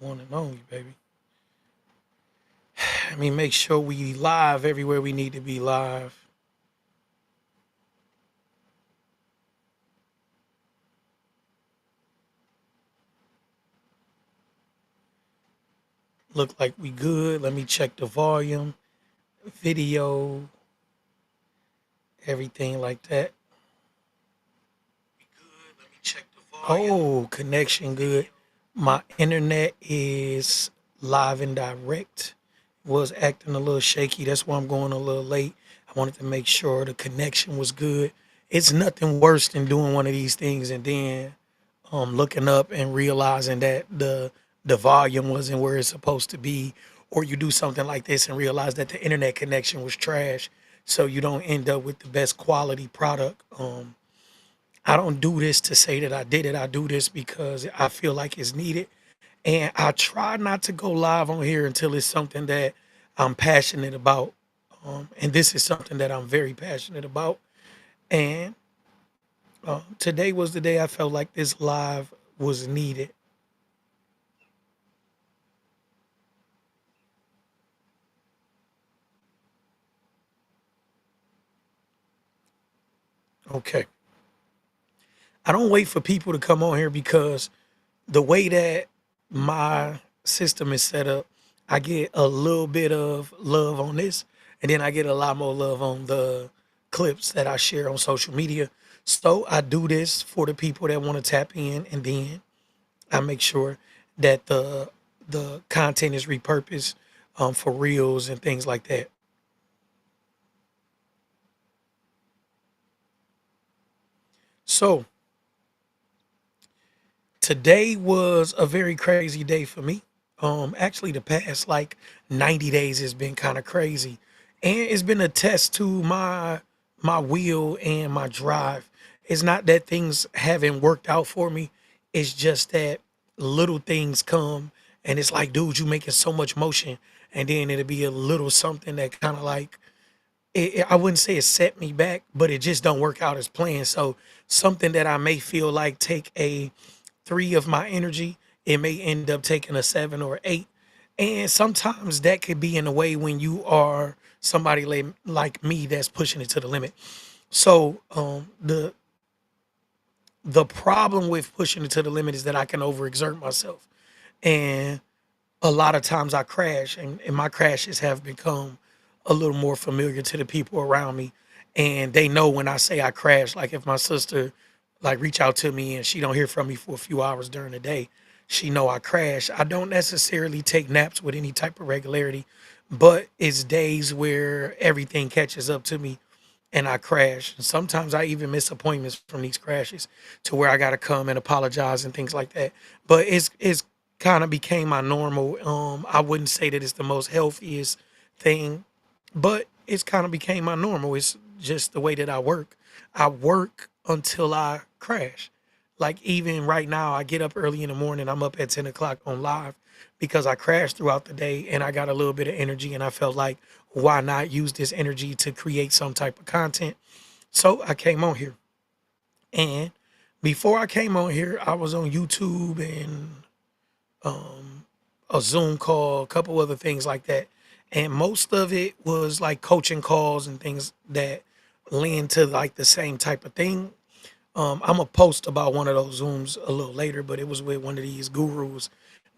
One and only, baby. I mean, make sure we live everywhere we need to be live. Look like we good. Let me check the volume, video, everything like that. Oh, connection good. My internet is live and direct. Was acting a little shaky. That's why I'm going a little late. I wanted to make sure the connection was good. It's nothing worse than doing one of these things and then looking up and realizing that the volume wasn't where it's supposed to be, or you do something like this and realize that the internet connection was trash, so you don't end up with the best quality product. I don't do this to say that I did it. I do this because I feel like it's needed, and I try not to go live on here until it's something that I'm passionate about. And this is something that I'm very passionate about. And today was the day I felt like this live was needed. Okay. I don't wait for people to come on here because the way that my system is set up, I get a little bit of love on this, and then I get a lot more love on the clips that I share on social media. So I do this for the people that want to tap in, and then I make sure that the content is repurposed for reels and things like that. So today was a very crazy day for me. Actually, the past like 90 days has been kind of crazy, and it's been a test to my will and my drive. It's not that things haven't worked out for me. It's just that little things come, and it's like, dude, you making so much motion, and then it'll be a little something that kind of like I wouldn't say it set me back, but it just don't work out as planned. So something that I may feel like take a three of my energy, it may end up taking a seven or eight. And sometimes that could be in a way when you are somebody like me that's pushing it to the limit. So the problem with pushing it to the limit is that I can overexert myself. And a lot of times I crash, and my crashes have become a little more familiar to the people around me, and they know when I say I crash. Like if my sister like reach out to me and she don't hear from me for a few hours during the day, she know I crash. I don't necessarily take naps with any type of regularity, but it's days where everything catches up to me and I crash. And sometimes I even miss appointments from these crashes to where I gotta come and apologize and things like that. But it's kind of became my normal. I wouldn't say that it's the most healthiest thing, but it's kind of became my normal. It's just the way that I work. I work until I crash. Like even right now, I get up early in the morning. I'm up at 10 o'clock on live because I crashed throughout the day and I got a little bit of energy and I felt like why not use this energy to create some type of content? So I came on here. And before I came on here, I was on YouTube and um, a Zoom call, a couple other things like that. And most of it was like coaching calls and things that lend to like the same type of thing. I'm gonna post about one of those Zooms a little later, but it was with one of these gurus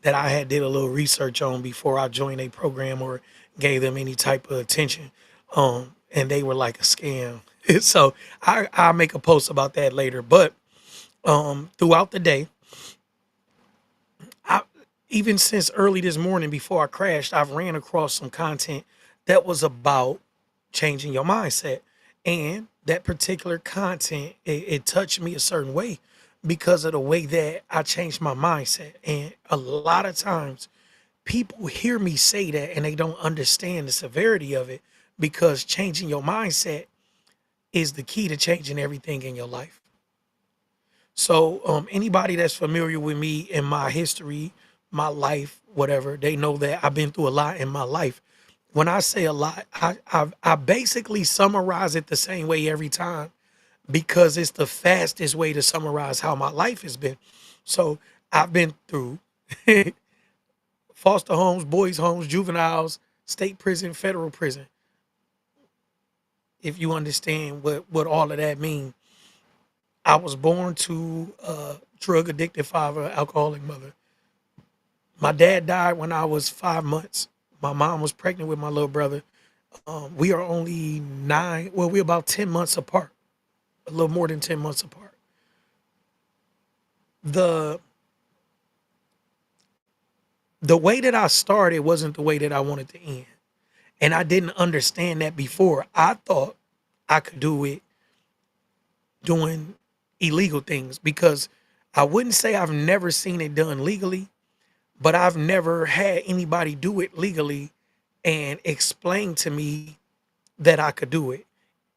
that I had did a little research on before I joined a program or gave them any type of attention. And they were like a scam. So I'll make a post about that later. But throughout the day, I even since early this morning before I crashed, I've ran across some content that was about changing your mindset. And that particular content, it touched me a certain way because of the way that I changed my mindset. And a lot of times people hear me say that and they don't understand the severity of it because changing your mindset is the key to changing everything in your life. So anybody that's familiar with me and my history, my life, whatever, they know that I've been through a lot in my life. When I say a lot, I basically summarize it the same way every time because it's the fastest way to summarize how my life has been. So I've been through foster homes, boys homes, juveniles, state prison, federal prison, if you understand what all of that means. I was born to a drug addicted father, alcoholic mother. My dad died when I was 5 months. My mom was pregnant with my little brother. We are only we're about 10 months apart, a little more than 10 months apart. The the way that I started wasn't the way that I wanted to end. And I didn't understand that before. I thought I could do it doing illegal things because I wouldn't say I've never seen it done legally, but I've never had anybody do it legally and explain to me that I could do it.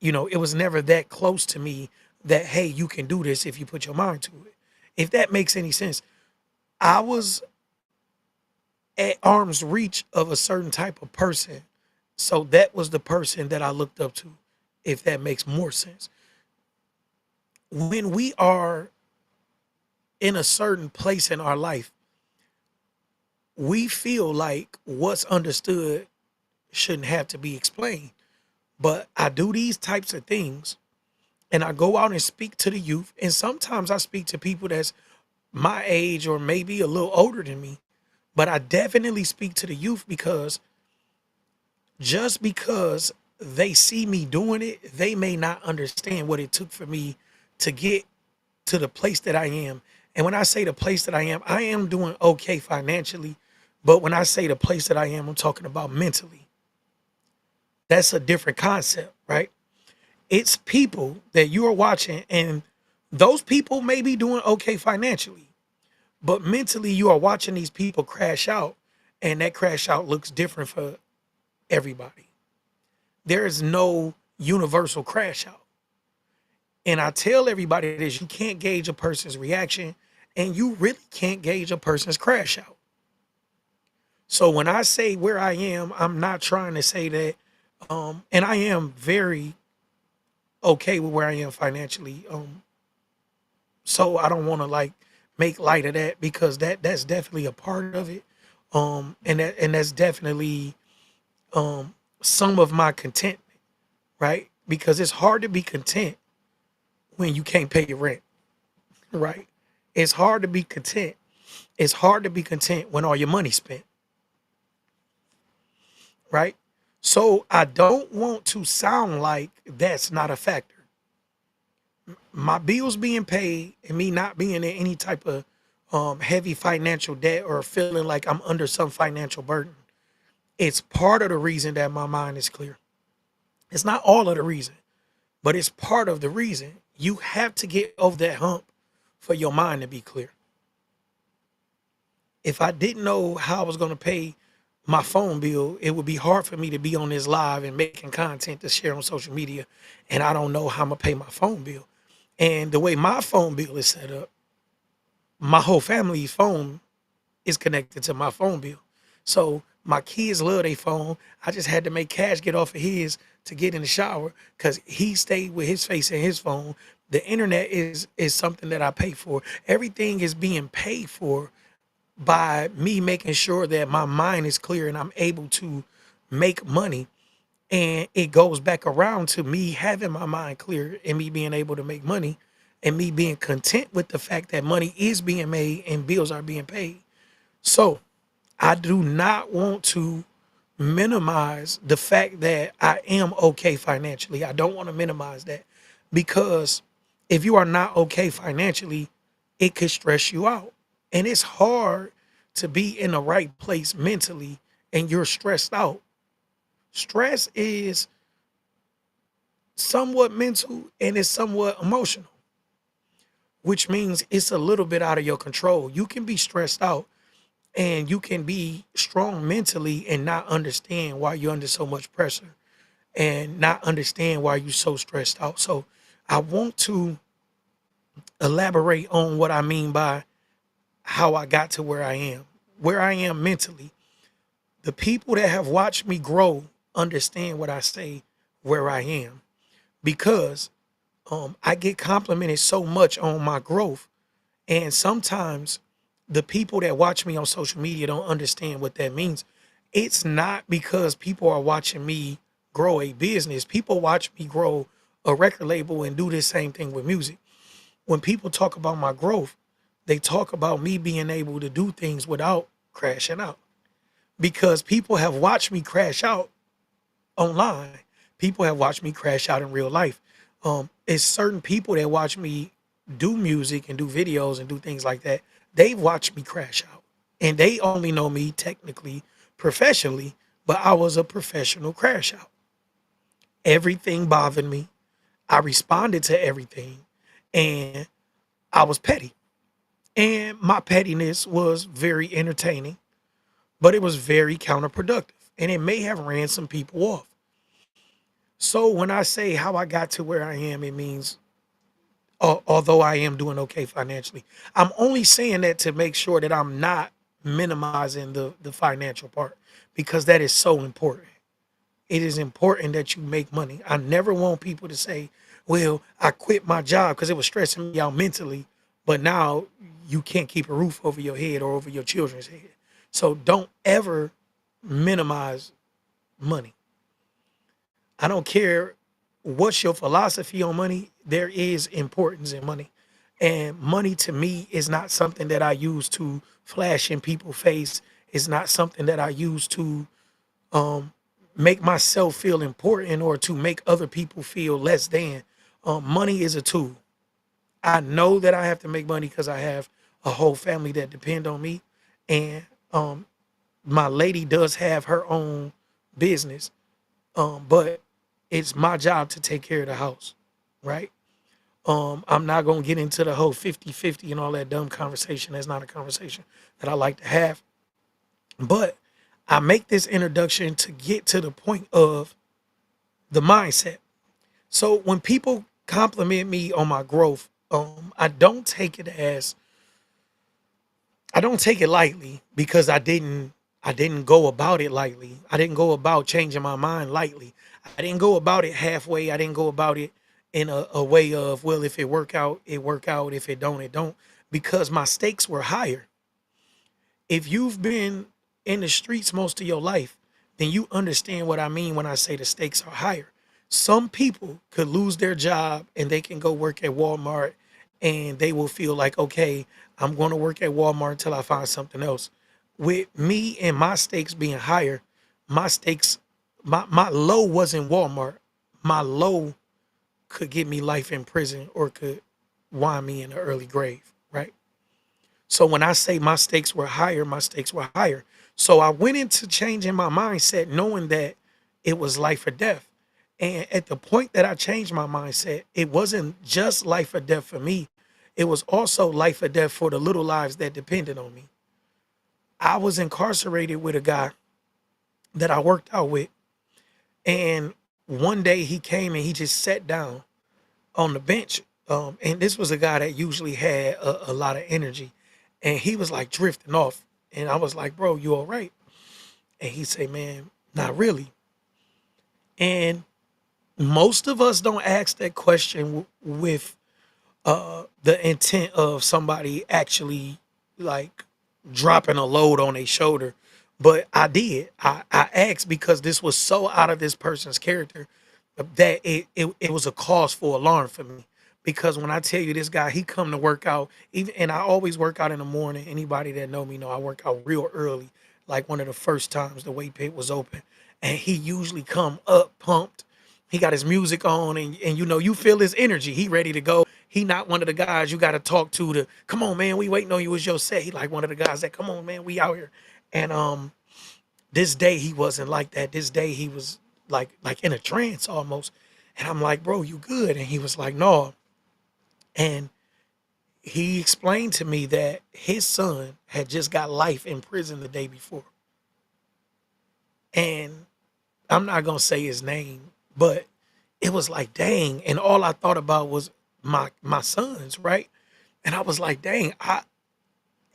It was never that close to me that, hey, you can do this if you put your mind to it. If that makes any sense. I was at arm's reach of a certain type of person. So that was the person that I looked up to, if that makes more sense. When we are in a certain place in our life, we feel like what's understood shouldn't have to be explained. But I do these types of things and I go out and speak to the youth. And sometimes I speak to people that's my age or maybe a little older than me. But I definitely speak to the youth because just because they see me doing it, they may not understand what it took for me to get to the place that I am. And when I say the place that I am doing okay financially. But when I say the place that I am, I'm talking about mentally. That's a different concept, right? It's people that you are watching, and those people may be doing okay financially, but mentally you are watching these people crash out, and that crash out looks different for everybody. There is no universal crash out. And I tell everybody this: you can't gauge a person's reaction, and you really can't gauge a person's crash out. So when I say where I am, I'm not trying to say that, and I am very okay with where I am financially. So I don't want to like make light of that because that's definitely a part of it. And that's definitely some of my contentment, right? Because it's hard to be content when you can't pay your rent, right? It's hard to be content. It's hard to be content when all your money's spent, right? So I don't want to sound like that's not a factor. My bills being paid and me not being in any type of heavy financial debt or feeling like I'm under some financial burden, it's part of the reason that my mind is clear. It's not all of the reason, but it's part of the reason. You have to get over that hump for your mind to be clear. If I didn't know how I was going to pay my phone bill, it would be hard for me to be on this live and making content to share on social media. And I don't know how I'm going to pay my phone bill. And the way my phone bill is set up, my whole family's phone is connected to my phone bill. So my kids love their phone. I just had to make Cash get off of his to get in the shower because he stayed with his face in his phone. The internet is something that I pay for. Everything is being paid for by me making sure that my mind is clear and I'm able to make money. And it goes back around to me having my mind clear and me being able to make money and me being content with the fact that money is being made and bills are being paid. So I do not want to minimize the fact that I am okay financially. I don't want to minimize that because if you are not okay financially, it could stress you out. And it's hard to be in the right place mentally and you're stressed out. Stress is somewhat mental and it's somewhat emotional, which means it's a little bit out of your control. You can be stressed out and you can be strong mentally and not understand why you're under so much pressure and not understand why you're so stressed out. So I want to elaborate on what I mean by how I got to where I am mentally. The people that have watched me grow understand what I say where I am because I get complimented so much on my growth. And sometimes the people that watch me on social media don't understand what that means. It's not because people are watching me grow a business. People watch me grow a record label and do this same thing with music. When people talk about my growth, they talk about me being able to do things without crashing out. Because people have watched me crash out online. People have watched me crash out in real life. It's certain people that watch me do music and do videos and do things like that. They've watched me crash out, and they only know me technically professionally, but I was a professional crash out. Everything bothered me. I responded to everything, and I was petty. And my pettiness was very entertaining, but it was very counterproductive, and it may have ran some people off. So when I say how I got to where I am, it means although I am doing okay financially, I'm only saying that to make sure that I'm not minimizing the financial part, because that is so important. It is important that you make money. I never want people to say, "Well, I quit my job because it was stressing me out mentally, but now you can't keep a roof over your head or over your children's head." So don't ever minimize money. I don't care what's your philosophy on money. There is importance in money. And money to me is not something that I use to flash in people's face. It's not something that I use to um, make myself feel important or to make other people feel less than. Money is a tool. I know that I have to make money because I have a whole family that depend on me. And um, my lady does have her own business, but it's my job to take care of the house, right? I'm not going to get into the whole 50-50 and all that dumb conversation. That's not a conversation that I like to have. But I make this introduction to get to the point of the mindset. So when people compliment me on my growth, I don't take it lightly, because I didn't go about it lightly. I didn't go about changing my mind lightly. I didn't go about it halfway. I didn't go about it in a way of, well, if it work out, it work out. If it don't, it don't. Because my stakes were higher. If you've been in the streets most of your life, then you understand what I mean when I say the stakes are higher. Some people could lose their job and they can go work at Walmart, and they will feel like, okay, I'm going to work at Walmart until I find something else. With me and my stakes being higher, my stakes, my low wasn't Walmart. My low could get me life in prison or could wind me in an early grave, right? So when I say my stakes were higher, my stakes were higher. So I went into changing my mindset knowing that it was life or death. And at the point that I changed my mindset, it wasn't just life or death for me. It was also life or death for the little lives that depended on me. I was incarcerated with a guy that I worked out with. And one day he came and he just sat down on the bench. And this was a guy that usually had a lot of energy. And he was like drifting off. And I was like, bro, you all right? And he said, man, not really. And most of us don't ask that question with the intent of somebody actually like dropping a load on their shoulder. But I did. I asked because this was so out of this person's character that it was a cause for alarm for me. Because when I tell you this guy, he come to work out, even, and I always work out in the morning. Anybody that know me know I work out real early, like one of the first times the weight pit was open. And he usually come up pumped. He got his music on, and you know, you feel his energy. He ready to go. He not one of the guys you got to talk to come on, man, we waiting on you. It's your set. He like one of the guys that, come on, man, we out here. And this day he wasn't like that. This day he was like in a trance almost. And I'm like, bro, you good? And he was like, no. And he explained to me that his son had just got life in prison the day before. And I'm not gonna say his name, but it was like, dang. And all I thought about was my sons, right? And I was like, dang, and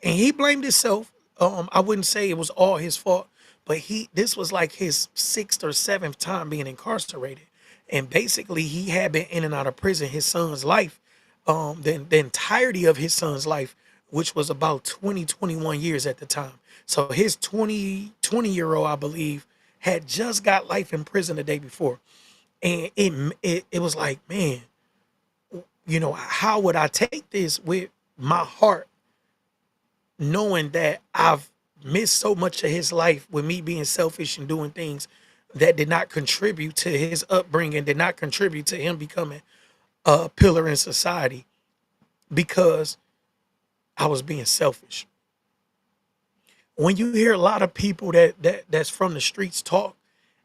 he blamed himself. I wouldn't say it was all his fault, but this was like his sixth or seventh time being incarcerated. And basically he had been in and out of prison his son's life, the entirety of his son's life which was about 20, 21 years at the time. So his 20-year-old, I believe, had just got life in prison the day before. And it was like, man, how would I take this with my heart, knowing that I've missed so much of his life with me being selfish and doing things that did not contribute to his upbringing, did not contribute to him becoming a pillar in society because I was being selfish. When you hear a lot of people that's from the streets talk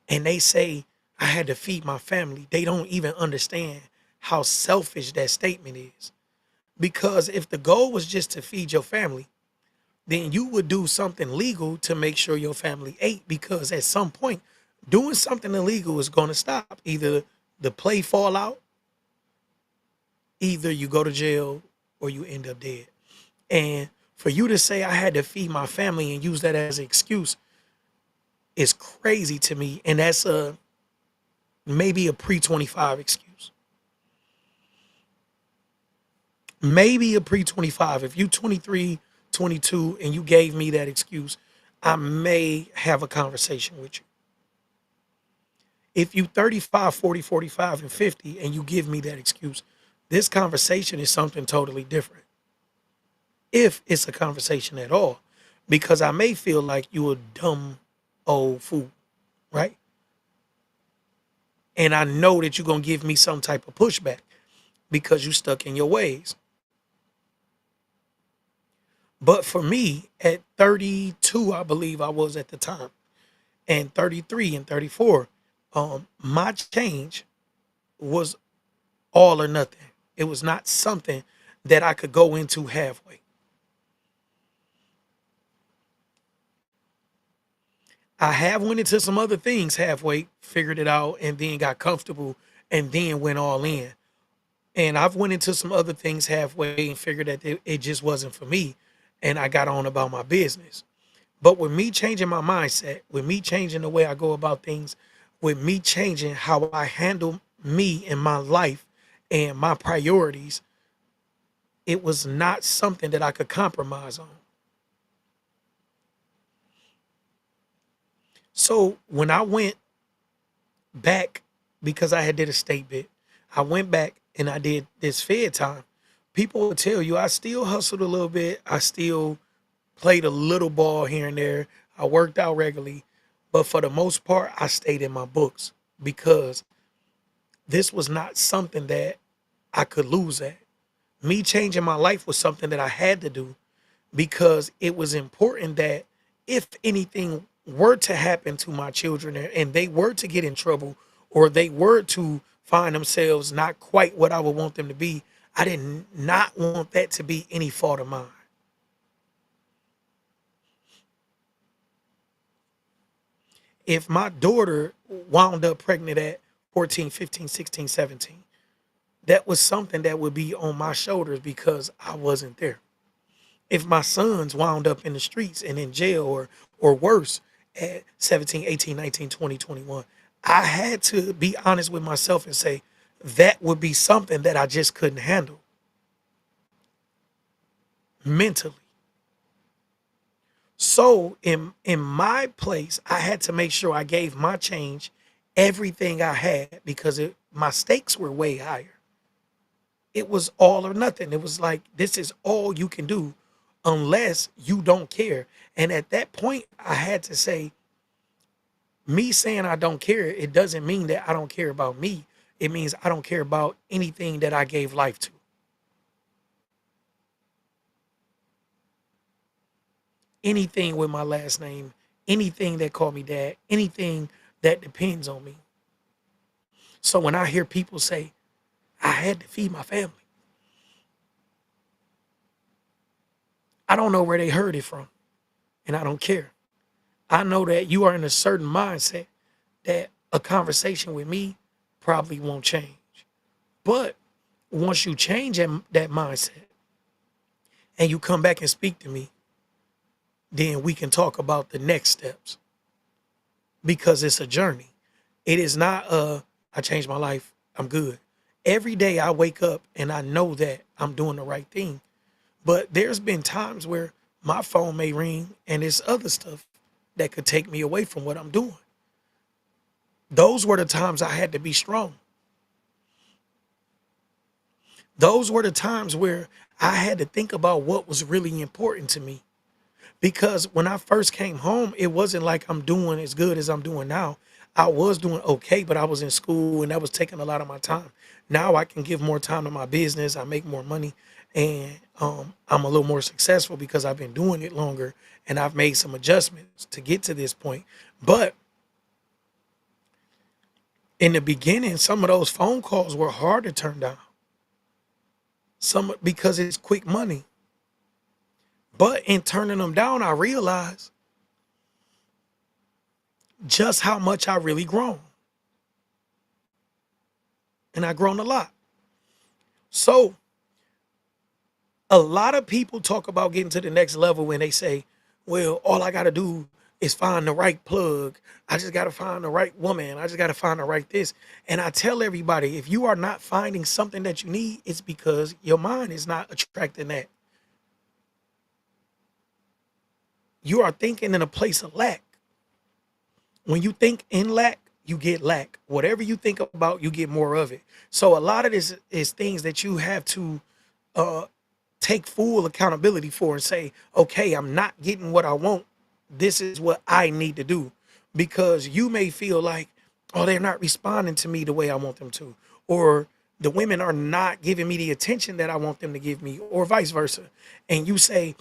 and they say, I had to feed my family, they don't even understand how selfish that statement is. Because if the goal was just to feed your family, then you would do something legal to make sure your family ate, because at some point doing something illegal is going to stop. Either the play fall out, either you go to jail, or you end up dead. And for you to say I had to feed my family and use that as an excuse is crazy to me. And that's maybe a pre-25 excuse. Maybe a pre-25. If you 23, 22 and you gave me that excuse, I may have a conversation with you. If you 35, 40, 45, and 50 and you give me that excuse, this conversation is something totally different. If it's a conversation at all, because I may feel like you a dumb old fool, right? And I know that you're going to give me some type of pushback because you stuck in your ways. But for me, at 32, I believe I was at the time, and 33 and 34, my change was all or nothing. It was not something that I could go into halfway. I have went into some other things halfway, figured it out, and then got comfortable and then went all in. And I've went into some other things halfway and figured that it just wasn't for me. And I got on about my business. But with me changing my mindset, with me changing the way I go about things, with me changing how I handle me in my life and my priorities, it was not something that I could compromise on. So when I went back, because I had did a state bid, I went back and I did this Fed time. People will tell you I still hustled a little bit. I still played a little ball here and there. I worked out regularly. But for the most part, I stayed in my books because this was not something that I could lose at. Me changing my life was something that I had to do because it was important that if anything were to happen to my children and they were to get in trouble or they were to find themselves not quite what I would want them to be, I did not want that to be any fault of mine. If my daughter wound up pregnant at 14, 15, 16, 17, that was something that would be on my shoulders because I wasn't there. If my sons wound up in the streets and in jail or worse at 17, 18, 19, 20, 21, I had to be honest with myself and say that would be something that I just couldn't handle mentally. So in my place, I had to make sure I gave my change everything I had because my stakes were way higher. It was all or nothing. It was like, this is all you can do unless you don't care. And at that point, I had to say, me saying I don't care, it doesn't mean that I don't care about me. It means I don't care about anything that I gave life to. Anything with my last name, anything that call me dad, anything that depends on me. So when I hear people say, I had to feed my family, I don't know where they heard it from, and I don't care. I know that you are in a certain mindset that a conversation with me probably won't change. But once you change that mindset and you come back and speak to me, then we can talk about the next steps because it's a journey. It is not I changed my life, I'm good. Every day I wake up and I know that I'm doing the right thing, But there's been times where my phone may ring and it's other stuff that could take me away from what I'm doing. Those were the times I had to be strong. Those were the times where I had to think about what was really important to me. Because when I first came home, it wasn't like I'm doing as good as I'm doing now. I was doing okay, but I was in school and that was taking a lot of my time. Now I can give more time to my business. I make more money, and I'm a little more successful because I've been doing it longer and I've made some adjustments to get to this point. But in the beginning, some of those phone calls were hard to turn down. Some because it's quick money. But in turning them down, I realized just how much I really grown. And I grown a lot. So a lot of people talk about getting to the next level when they say, well, all I got to do is find the right plug. I just got to find the right woman. I just got to find the right this. And I tell everybody, if you are not finding something that you need, it's because your mind is not attracting that. You are thinking in a place of lack. When you think in lack, you get lack. Whatever you think about, you get more of it. So a lot of this is things that you have to uh, take full accountability for and say, okay, I'm not getting what I want. This is what I need to do. Because you may feel like, oh, they're not responding to me the way I want them to, or the women are not giving me the attention that I want them to give me, or vice versa. And you say,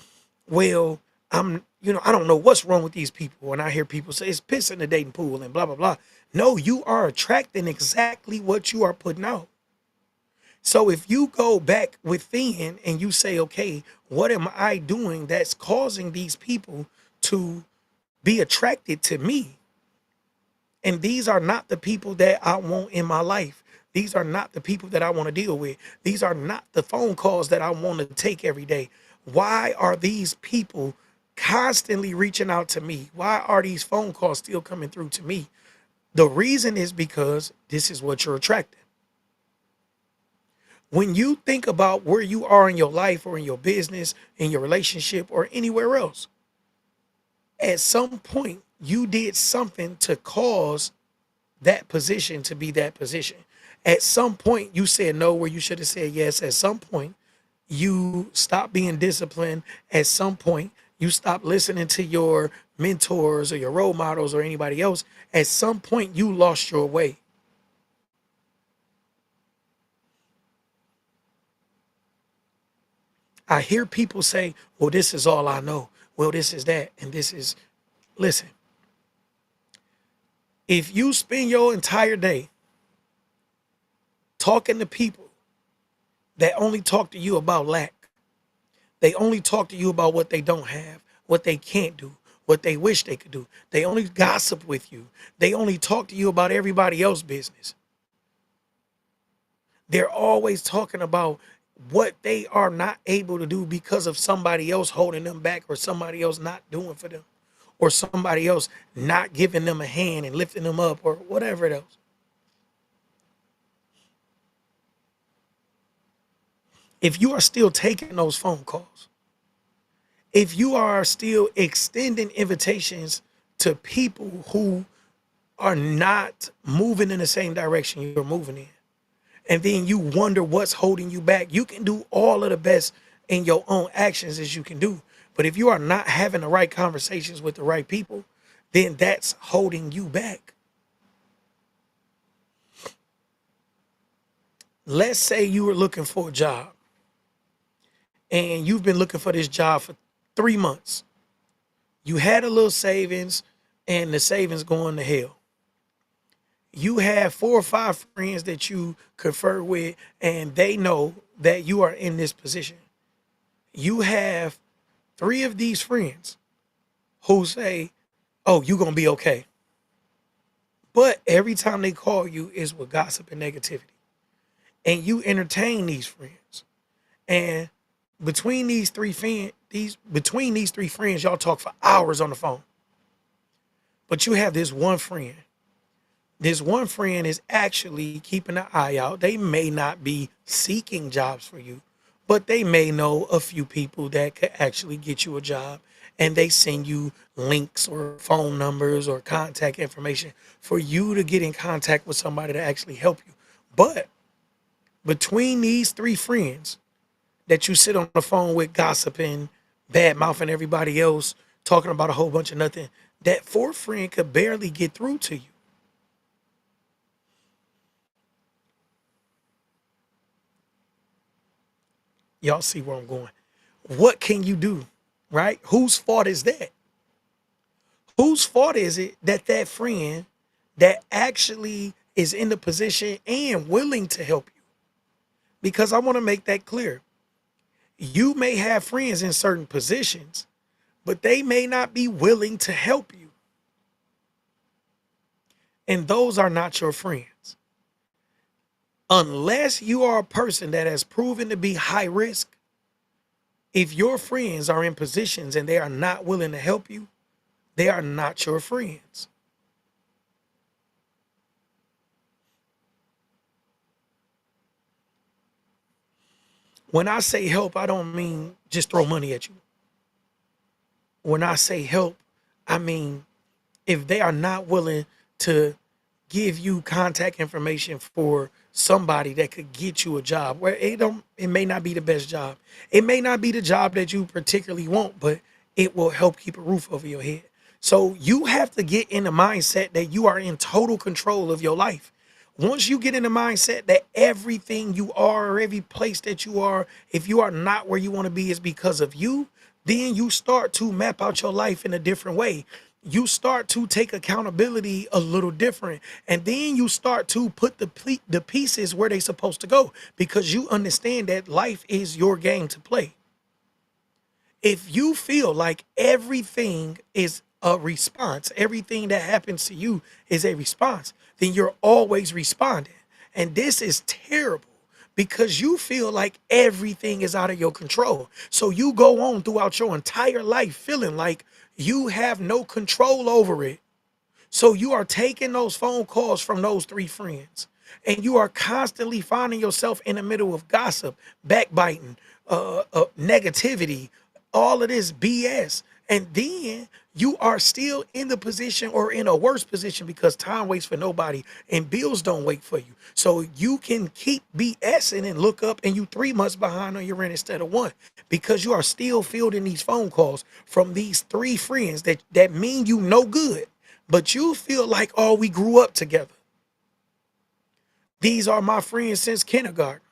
well, I don't know what's wrong with these people. And I hear people say it's piss in the dating pool and blah, blah, blah. No, you are attracting exactly what you are putting out. So if you go back within and you say, okay, what am I doing that's causing these people to be attracted to me? And these are not the people that I want in my life. These are not the people that I want to deal with. These are not the phone calls that I want to take every day. Why are these people constantly reaching out to me? Why are these phone calls still coming through to me? The reason is because this is what you're attracting. When you think about where you are in your life or in your business, in your relationship, or anywhere else, at some point you did something to cause that position to be that position. At some point you said no where you should have said yes. At some point you stopped being disciplined. At some point you stopped listening to your mentors or your role models or anybody else. At some point you lost your way. I hear people say, well, this is all I know. Well, this is that. And this is, listen, if you spend your entire day talking to people that only talk to you about lack, they only talk to you about what they don't have, what they can't do, what they wish they could do. They only gossip with you. They only talk to you about everybody else's business. They're always talking about what they are not able to do because of somebody else holding them back, or somebody else not doing for them, or somebody else not giving them a hand and lifting them up, or whatever else. If you are still taking those phone calls, if you are still extending invitations to people who are not moving in the same direction you're moving in, and then you wonder what's holding you back, you can do all of the best in your own actions as you can do. But if you are not having the right conversations with the right people, then that's holding you back. Let's say you were looking for a job and you've been looking for this job for 3 months. You had a little savings and the savings going to hell. You have 4 or 5 friends that you confer with and they know that you are in this position. You have 3 of these friends who say, oh, you're going to be okay. But every time they call you is with gossip and negativity. And you entertain these friends. And between these three friends, y'all talk for hours on the phone. But you have this one friend. This one friend is actually keeping an eye out. They may not be seeking jobs for you, but they may know a few people that could actually get you a job, and they send you links or phone numbers or contact information for you to get in contact with somebody to actually help you. But between these three friends that you sit on the phone with gossiping, bad mouthing everybody else, talking about a whole bunch of nothing, that fourth friend could barely get through to you. Y'all see where I'm going. What can you do? Right? Whose fault is that? Whose fault is it that that friend that actually is in the position and willing to help you? Because I want to make that clear. You may have friends in certain positions, but they may not be willing to help you. And those are not your friends. Unless you are a person that has proven to be high risk, if your friends are in positions and they are not willing to help you, they are not your friends. When I say help, I don't mean just throw money at you. When I say help, I mean if they are not willing to give you contact information for somebody that could get you a job where it may not be the best job. It may not be the job that you particularly want, but it will help keep a roof over your head. So you have to get in the mindset that you are in total control of your life. Once you get in the mindset that everything you are or every place that you are, if you are not where you want to be, is because of you, then you start to map out your life in a different way. You start to take accountability a little different, and then you start to put the pieces where they're supposed to go, because you understand that life is your game to play. If you feel like everything is a response, everything that happens to you is a response, then you're always responding. And this is terrible because you feel like everything is out of your control. So you go on throughout your entire life feeling like you have no control over it. So you are taking those phone calls from those three friends, and you are constantly finding yourself in the middle of gossip, backbiting, negativity, all of this BS. And then you are still in the position or in a worse position because time waits for nobody and bills don't wait for you. So you can keep BSing and look up and you 3 months behind on your rent instead of one, because you are still fielding these phone calls from these three friends that mean you no good, but you feel like, oh, we grew up together. These are my friends since kindergarten.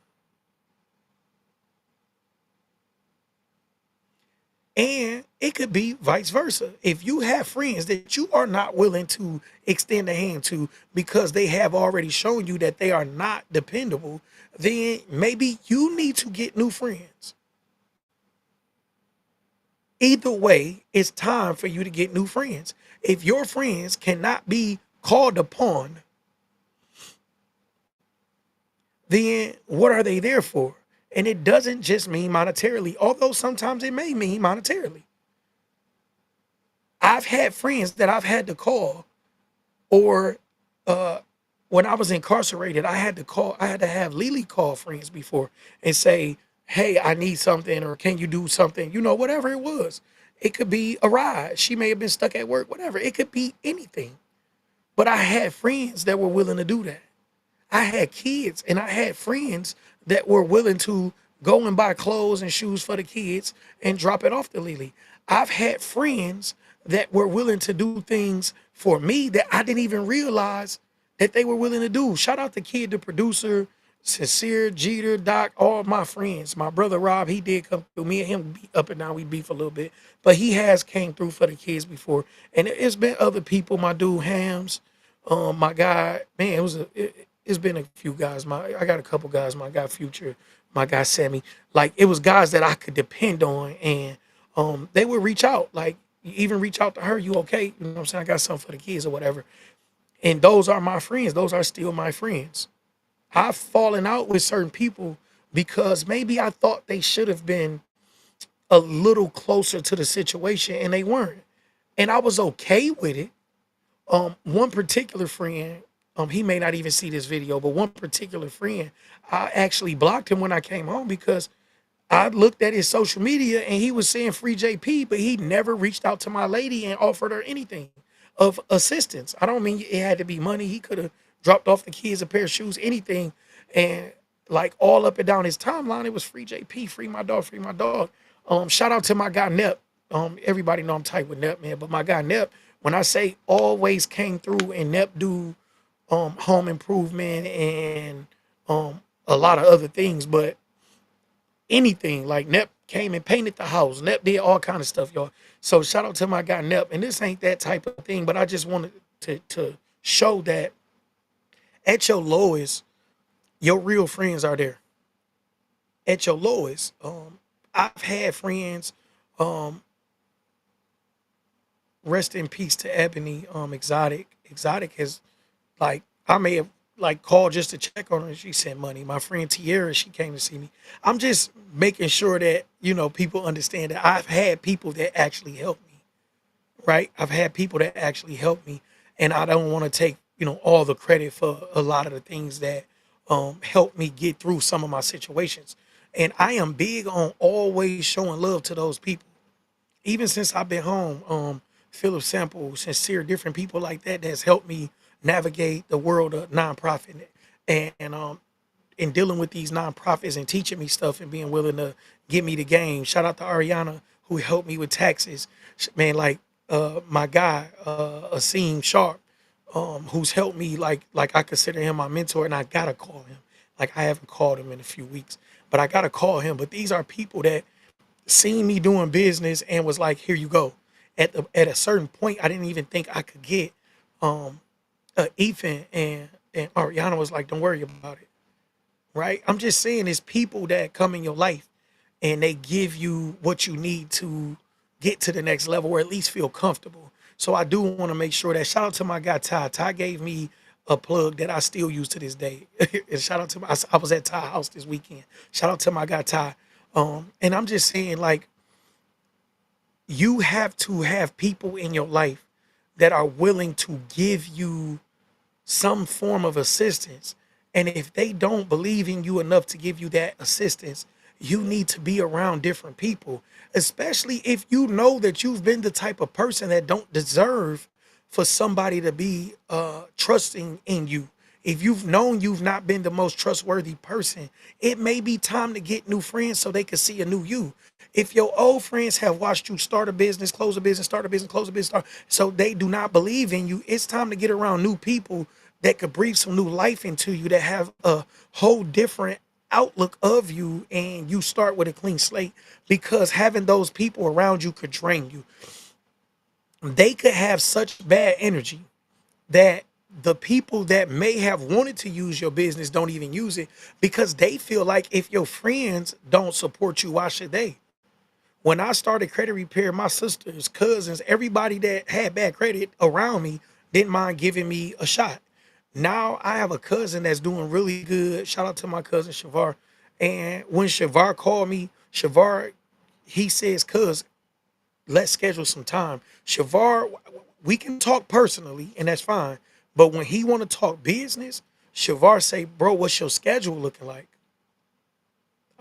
And it could be vice versa. If you have friends that you are not willing to extend a hand to because they have already shown you that they are not dependable, then maybe you need to get new friends. Either way, it's time for you to get new friends. If your friends cannot be called upon, then what are they there for? And it doesn't just mean monetarily, although sometimes it may mean monetarily. I've had friends that I've had to call, or uh, when I was incarcerated, I had to have Lily call friends before and say, hey, I need something, or can you do something? Whatever it was. It could be a ride. She may have been stuck at work, whatever. It could be anything. But I had friends that were willing to do that. I had kids and I had friends that were willing to go and buy clothes and shoes for the kids and drop it off to Lily. I've had friends that were willing to do things for me that I didn't even realize that they were willing to do. Shout out to Kid, the producer, Sincere, Jeter, Doc, all my friends. My brother Rob, he did come through. Me and him up and down, we beef a little bit, but he has came through for the kids before. And it's been other people, my dude Hams, my guy, man, it's been a few guys. I got a couple guys. My guy Future, my guy Sammy. Like, it was guys that I could depend on, and they would reach out. Like, even reach out to her. You okay? You know what I'm saying? I got something for the kids or whatever. And those are my friends. Those are still my friends. I've fallen out with certain people because maybe I thought they should have been a little closer to the situation, and they weren't. And I was okay with it. One particular friend, he may not even see this video, but one particular friend, I actually blocked him when I came home because I looked at his social media and he was saying free JP, but he never reached out to my lady and offered her anything of assistance. I don't mean it had to be money. He could have dropped off the kids a pair of shoes, anything. And like all up and down his timeline, it was free JP, free my dog, free my dog. Shout out to my guy Nep. Everybody know I'm tight with Nep, man. But my guy Nep, when I say always came through and Nep do home improvement and a lot of other things, but anything. Like Nep came and painted the house. Nep did all kind of stuff, y'all. So shout out to my guy Nep. And this ain't that type of thing, but I just wanted to show that at your lowest, your real friends are there. At your lowest, I've had friends. Um, Rest in peace to Ebony. Exotic. Exotic has like I may have like called just to check on her. She sent money. My friend Tierra, she came to see me. I'm just making sure that people understand that I've had people that actually help me. Right? I've had people that actually help me, and I don't want to take all the credit for a lot of the things that helped me get through some of my situations. And I am big on always showing love to those people even since I've been home, Philip Sample, Sincere, different people like that that's helped me navigate the world of nonprofit and in dealing with these nonprofits and teaching me stuff and being willing to give me the game. Shout out to Ariana who helped me with taxes. Man, like my guy, Asim Sharp, who's helped me like I consider him my mentor and I gotta call him. Like I haven't called him in a few weeks, but I gotta call him. But these are people that seen me doing business and was like, "Here you go." At a certain point, I didn't even think I could get Ethan and Ariana was like, "Don't worry about it." Right? I'm just saying, it's people that come in your life and they give you what you need to get to the next level or at least feel comfortable. So I do want to make sure that shout out to my guy Ty. Ty gave me a plug that I still use to this day. And shout out to I was at Ty house this weekend. Shout out to my guy Ty. And I'm just saying, like, you have to have people in your life that are willing to give you some form of assistance. And if they don't believe in you enough to give you that assistance, you need to be around different people, especially if you know that you've been the type of person that don't deserve for somebody to be trusting in you. If you've known you've not been the most trustworthy person, it may be time to get new friends so they can see a new you. If your old friends have watched you start a business, close a business, start a business, close a business, so they do not believe in you, it's time to get around new people that could breathe some new life into you, that have a whole different outlook of you, and you start with a clean slate, because having those people around you could drain you. They could have such bad energy that the people that may have wanted to use your business don't even use it, because they feel like if your friends don't support you, why should they? When I started credit repair, my sisters, cousins, everybody that had bad credit around me didn't mind giving me a shot. Now I have a cousin that's doing really good. Shout out to my cousin Shavar. And when Shavar called me, Shavar, he says, "Cuz, let's schedule some time." Shavar, we can talk personally, and that's fine. But when he want to talk business, Shavar say, "Bro, what's your schedule looking like?"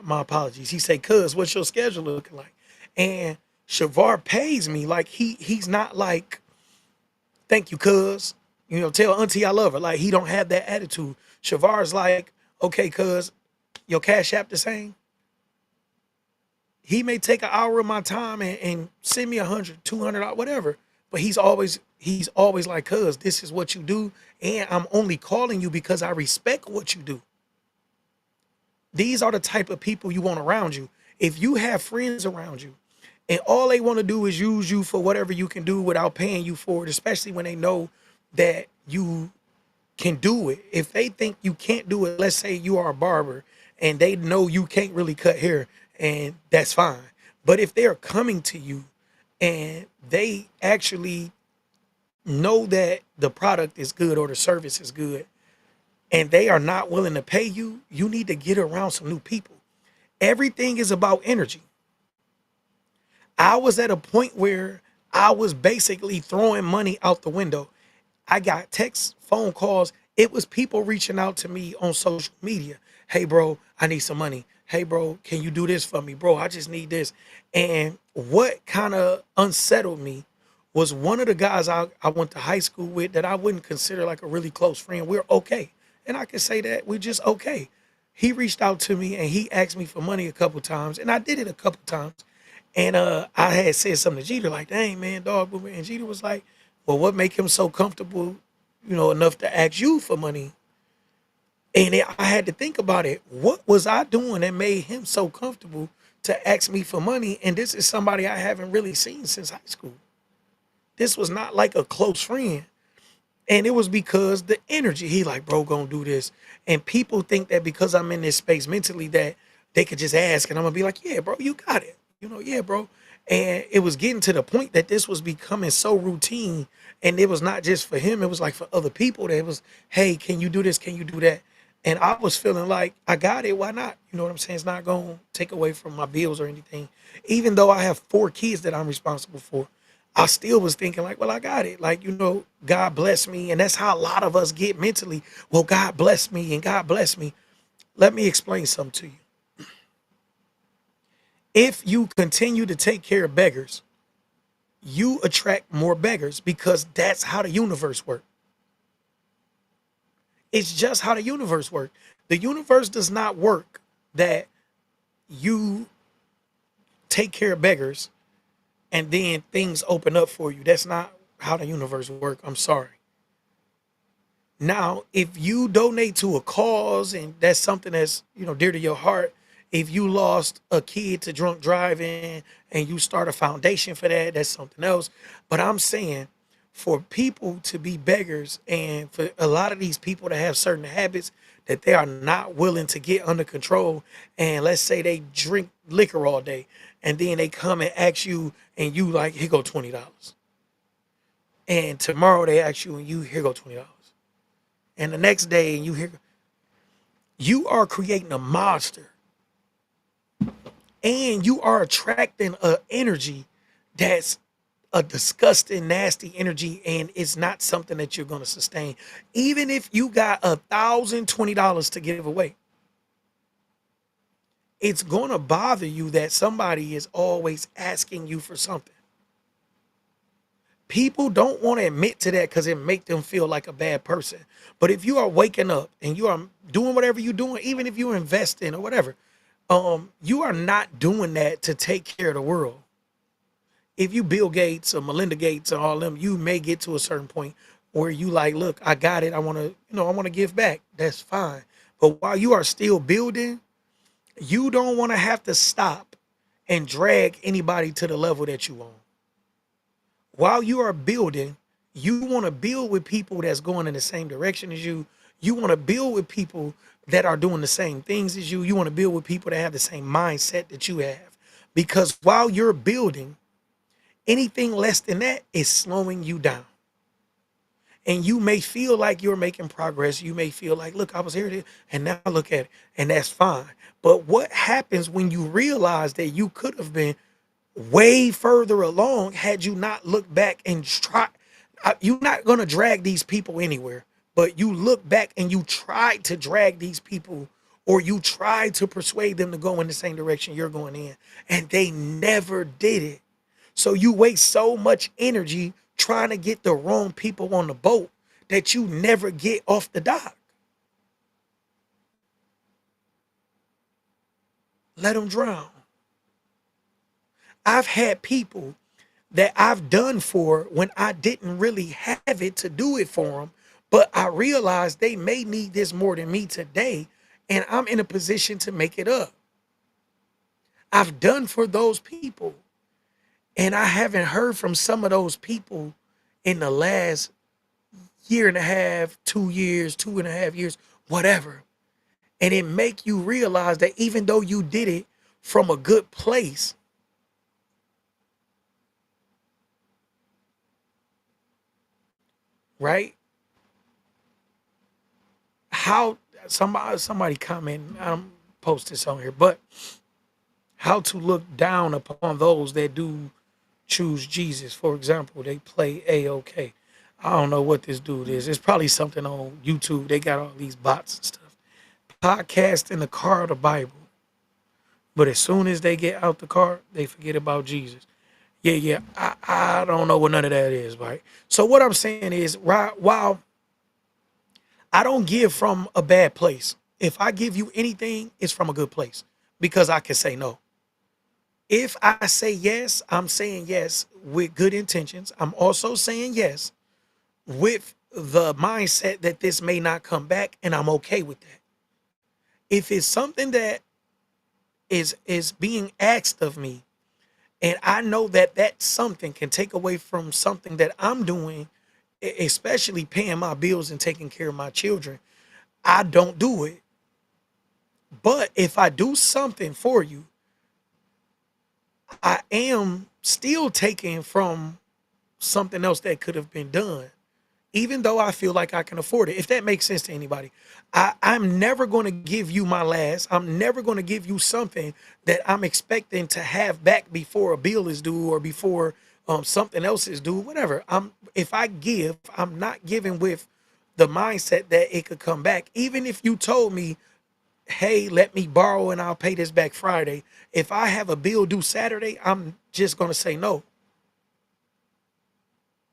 My apologies. He say, "Cuz, what's your schedule looking like?" And Shavar pays me like he's not like, "Thank you, cuz. Tell auntie I love her." Like, he don't have that attitude. Shavar's like, "Okay, cuz, your cash app the same?" He may take an hour of my time and send me 100, 200, whatever. But he's always like, "Cuz, this is what you do, and I'm only calling you because I respect what you do." These are the type of people you want around you. If you have friends around you and all they want to do is use you for whatever you can do without paying you for it, especially when they know that you can do it. If they think you can't do it, let's say you are a barber and they know you can't really cut hair, and that's fine. But if they're coming to you and they actually know that the product is good or the service is good and they are not willing to pay you, you need to get around some new people. Everything is about energy. I was at a point where I was basically throwing money out the window. I got texts, phone calls. It was people reaching out to me on social media. "Hey, bro, I need some money. hey bro, can you do this for me? Bro, I just need this. And what kind of unsettled me was one of the guys I went to high school with that I wouldn't consider like a really close friend. We're okay. And I can say that we're just okay. He reached out to me and he asked me for money a couple times, and I did it a couple times. And I had said something to Jeter like, "Dang man, dog," and Jeter was like, "Well, what make him so comfortable, enough to ask you for money?" And I had to think about it. What was I doing that made him so comfortable to ask me for money? And this is somebody I haven't really seen since high school. This was not like a close friend. And it was because the energy, he like, bro, gonna do this. And people think that because I'm in this space mentally that they could just ask and I'm gonna be like, yeah, bro, you got it. Yeah, bro. And it was getting to the point that this was becoming so routine. And it was not just for him, it was like for other people that it was, hey, can you do this? Can you do that? And I was feeling like I got it. Why not? You know what I'm saying? It's not gonna take away from my bills or anything. Even though I have 4 kids that I'm responsible for. I still was thinking like, well, I got it. Like, God bless me. And that's how a lot of us get mentally. Well, God bless me and God bless me. Let me explain something to you. If you continue to take care of beggars, you attract more beggars because that's how the universe works. It's just how the universe works. The universe does not work that you take care of beggars and then things open up for you. That's not how the universe works. I'm sorry. Now, if you donate to a cause and that's something that's, dear to your heart, if you lost a kid to drunk driving and you start a foundation for that, that's something else. But I'm saying for people to be beggars and for a lot of these people to have certain habits that they are not willing to get under control. And let's say they drink liquor all day and then they come and ask you and you like, here go $20. And tomorrow they ask you and you, here go $20. And the next day and you hear, you are creating a monster and you are attracting an energy that's a disgusting, nasty energy, and it's not something that you're going to sustain. Even if you got $1,020 to give away, it's going to bother you that somebody is always asking you for something. People don't want to admit to that because it make them feel like a bad person. But if you are waking up and you are doing whatever you're doing, even if you're investing or whatever, you are not doing that to take care of the world. If you Bill Gates or Melinda Gates and all them, you may get to a certain point where you like, look, I got it. I want to, I want to give back. That's fine. But while you are still building, you don't want to have to stop and drag anybody to the level that you on. While you are building, you want to build with people that's going in the same direction as you. You want to build with people that are doing the same things as you. You want to build with people that have the same mindset that you have. Because while you're building, anything less than that is slowing you down. And you may feel like you're making progress. You may feel like, look, I was here and now look at it. And that's fine. But what happens when you realize that you could have been way further along had you not looked back and try? You're not going to drag these people anywhere, but you look back and you try to drag these people or you try to persuade them to go in the same direction you're going in, and they never did it. So you waste so much energy trying to get the wrong people on the boat that you never get off the dock. Let them drown. I've had people that I've done for when I didn't really have it to do it for them, but I realized they may need this more than me today, and I'm in a position to make it up. I've done for those people, and I haven't heard from some of those people in the last year and a half, 2 years, 2.5 years, whatever. And it make you realize that even though you did it from a good place, right? How somebody comment, I'm post this on here, but how to look down upon those that do choose Jesus. For example, they play A-OK. I don't know what this dude is. It's probably something on YouTube. They got all these bots and stuff. Podcast in the car of the Bible. But as soon as they get out the car, they forget about Jesus. Yeah, yeah. I don't know what none of that is, right? So what I'm saying is, right, while I don't give from a bad place, if I give you anything, it's from a good place because I can say no. If I say yes, I'm saying yes with good intentions. I'm also saying yes with the mindset that this may not come back, and I'm okay with that. If it's something that is being asked of me, and I know that that something can take away from something that I'm doing, especially paying my bills and taking care of my children, I don't do it. But if I do something for you, I am still taking from something else that could have been done, even though I feel like I can afford it. If that makes sense to anybody, I'm never going to give you my last. I'm never going to give you something that I'm expecting to have back before a bill is due or before something else is due, whatever. If I give, I'm not giving with the mindset that it could come back. Even if you told me, hey, let me borrow and I'll pay this back Friday. If I have a bill due Saturday, I'm just going to say no.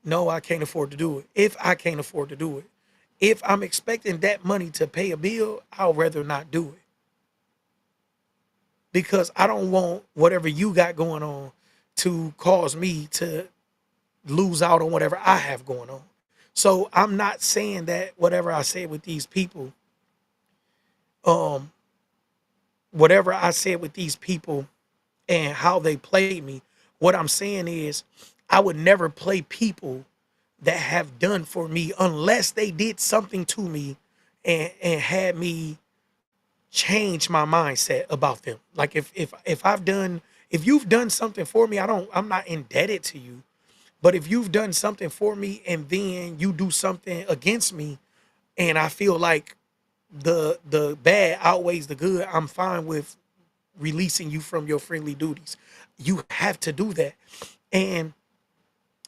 No, I can't afford to do it. If I can't afford to do it, if I'm expecting that money to pay a bill, I'll rather not do it because I don't want whatever you got going on to cause me to lose out on whatever I have going on. So I'm not saying that whatever I said with these people, um, whatever I said with these people and how they played me, what I'm saying is I would never play people that have done for me unless they did something to me and had me change my mindset about them. Like if I've done if you've done something for me, I'm not indebted to you. But if you've done something for me and then you do something against me and I feel like the bad outweighs the good, I'm fine with releasing you from your friendly duties. You have to do that. And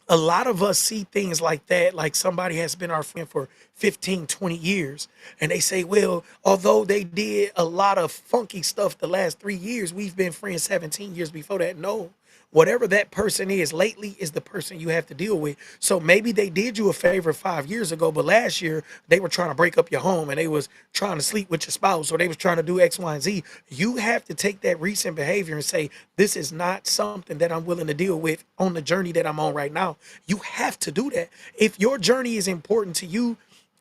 a lot of us see things like that, like somebody has been our friend for 15, 20 years, and they say, well, although they did a lot of funky stuff the last 3 years, we've been friends 17 years before that. No, whatever that person is lately is the person you have to deal with. So maybe they did you a favor 5 years ago, but last year they were trying to break up your home and they was trying to sleep with your spouse or they was trying to do X, Y, and Z. You have to take that recent behavior and say, this is not something that I'm willing to deal with on the journey that I'm on right now. You have to do that. If your journey is important to you,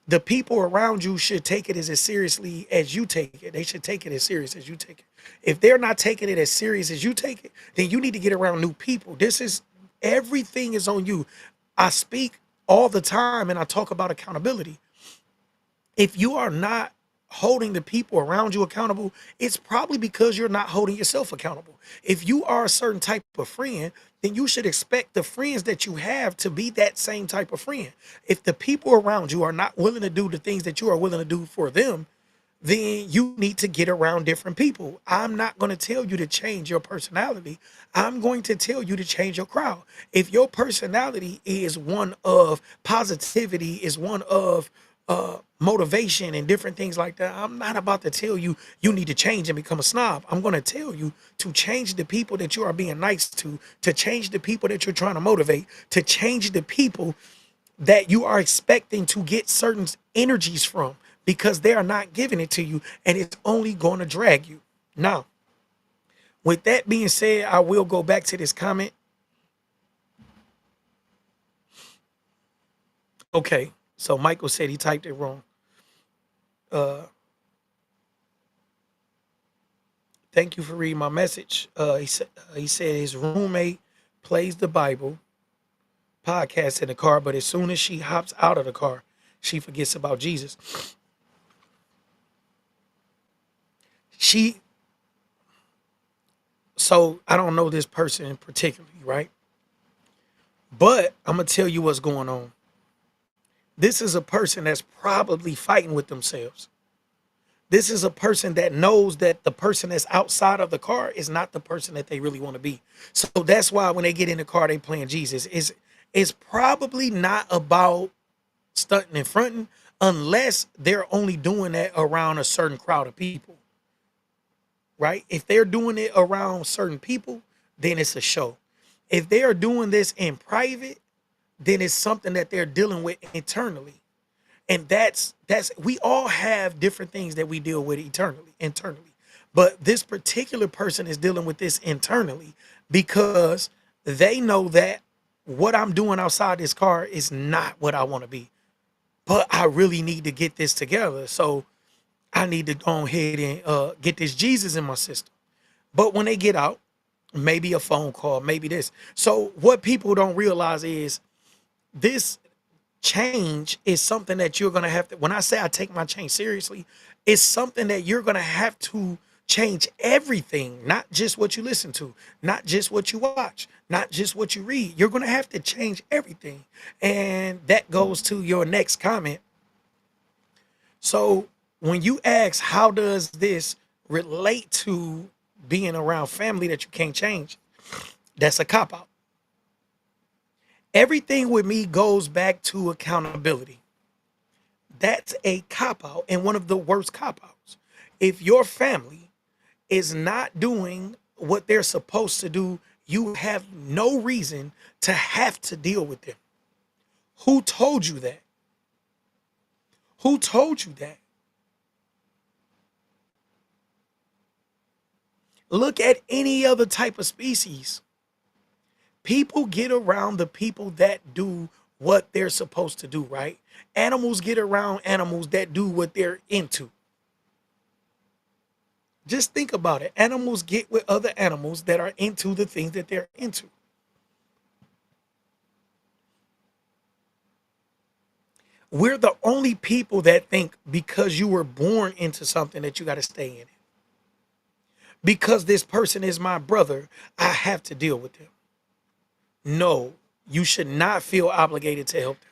the people around you should take it as seriously as you take it. They should take it as serious as you take it. If they're not taking it as serious as you take it, then you need to get around new people. This is everything is on you. I speak all the time and I talk about accountability. If you are not holding the people around you accountable, it's probably because you're not holding yourself accountable. If you are a certain type of friend, then you should expect the friends that you have to be that same type of friend. If the people around you are not willing to do the things that you are willing to do for them, then you need to get around different people. I'm not going to tell you to change your personality. I'm going to tell you to change your crowd. If your personality is one of positivity, is one of motivation and different things like that, I'm not about to tell you you need to change and become a snob. I'm going to tell you to change the people that you are being nice to change the people that you're trying to motivate, to change the people that you are expecting to get certain energies from because they are not giving it to you and it's only going to drag you. Now, with that being said, I will go back to this comment. Okay, so Michael said he typed it wrong. Uh, thank you for reading my message. He said his roommate plays the Bible podcast in the car, but as soon as she hops out of the car, she forgets about Jesus. She So I don't know this person particularly, right? But I'm gonna tell you what's going on. This is a person that's probably fighting with themselves. This is a person that knows that the person that's outside of the car is not the person that they really want to be. So that's why when they get in the car, they playing Jesus. It's probably not about stunting and fronting unless they're only doing that around a certain crowd of people. right? If they're doing it around certain people, then it's a show. If they are doing this in private, then it's something that they're dealing with internally. And that's we all have different things that we deal with internally. But this particular person is dealing with this internally because they know that what I'm doing outside this car is not what I want to be. But I really need to get this together. So I need to go ahead and get this Jesus in my system. But when they get out, maybe a phone call, maybe this. So what people don't realize is this change is something that you're going to have to, when I say I take my change seriously, it's something that you're going to have to change everything, not just what you listen to, not just what you watch, not just what you read. You're going to have to change everything. And that goes to your next comment. So when you ask, how does this relate to being around family that you can't change? That's a cop out. Everything with me goes back to accountability. That's a cop out and one of the worst cop outs. If your family is not doing what they're supposed to do, you have no reason to have to deal with them. Who told you that? Who told you that? Look at any other type of species. People get around the people that do what they're supposed to do, right? Animals get around animals that do what they're into. Just think about it. Animals get with other animals that are into the things that they're into. We're the only people that think because you were born into something that you got to stay in it. Because this person is my brother, I have to deal with them. No, you should not feel obligated to help them.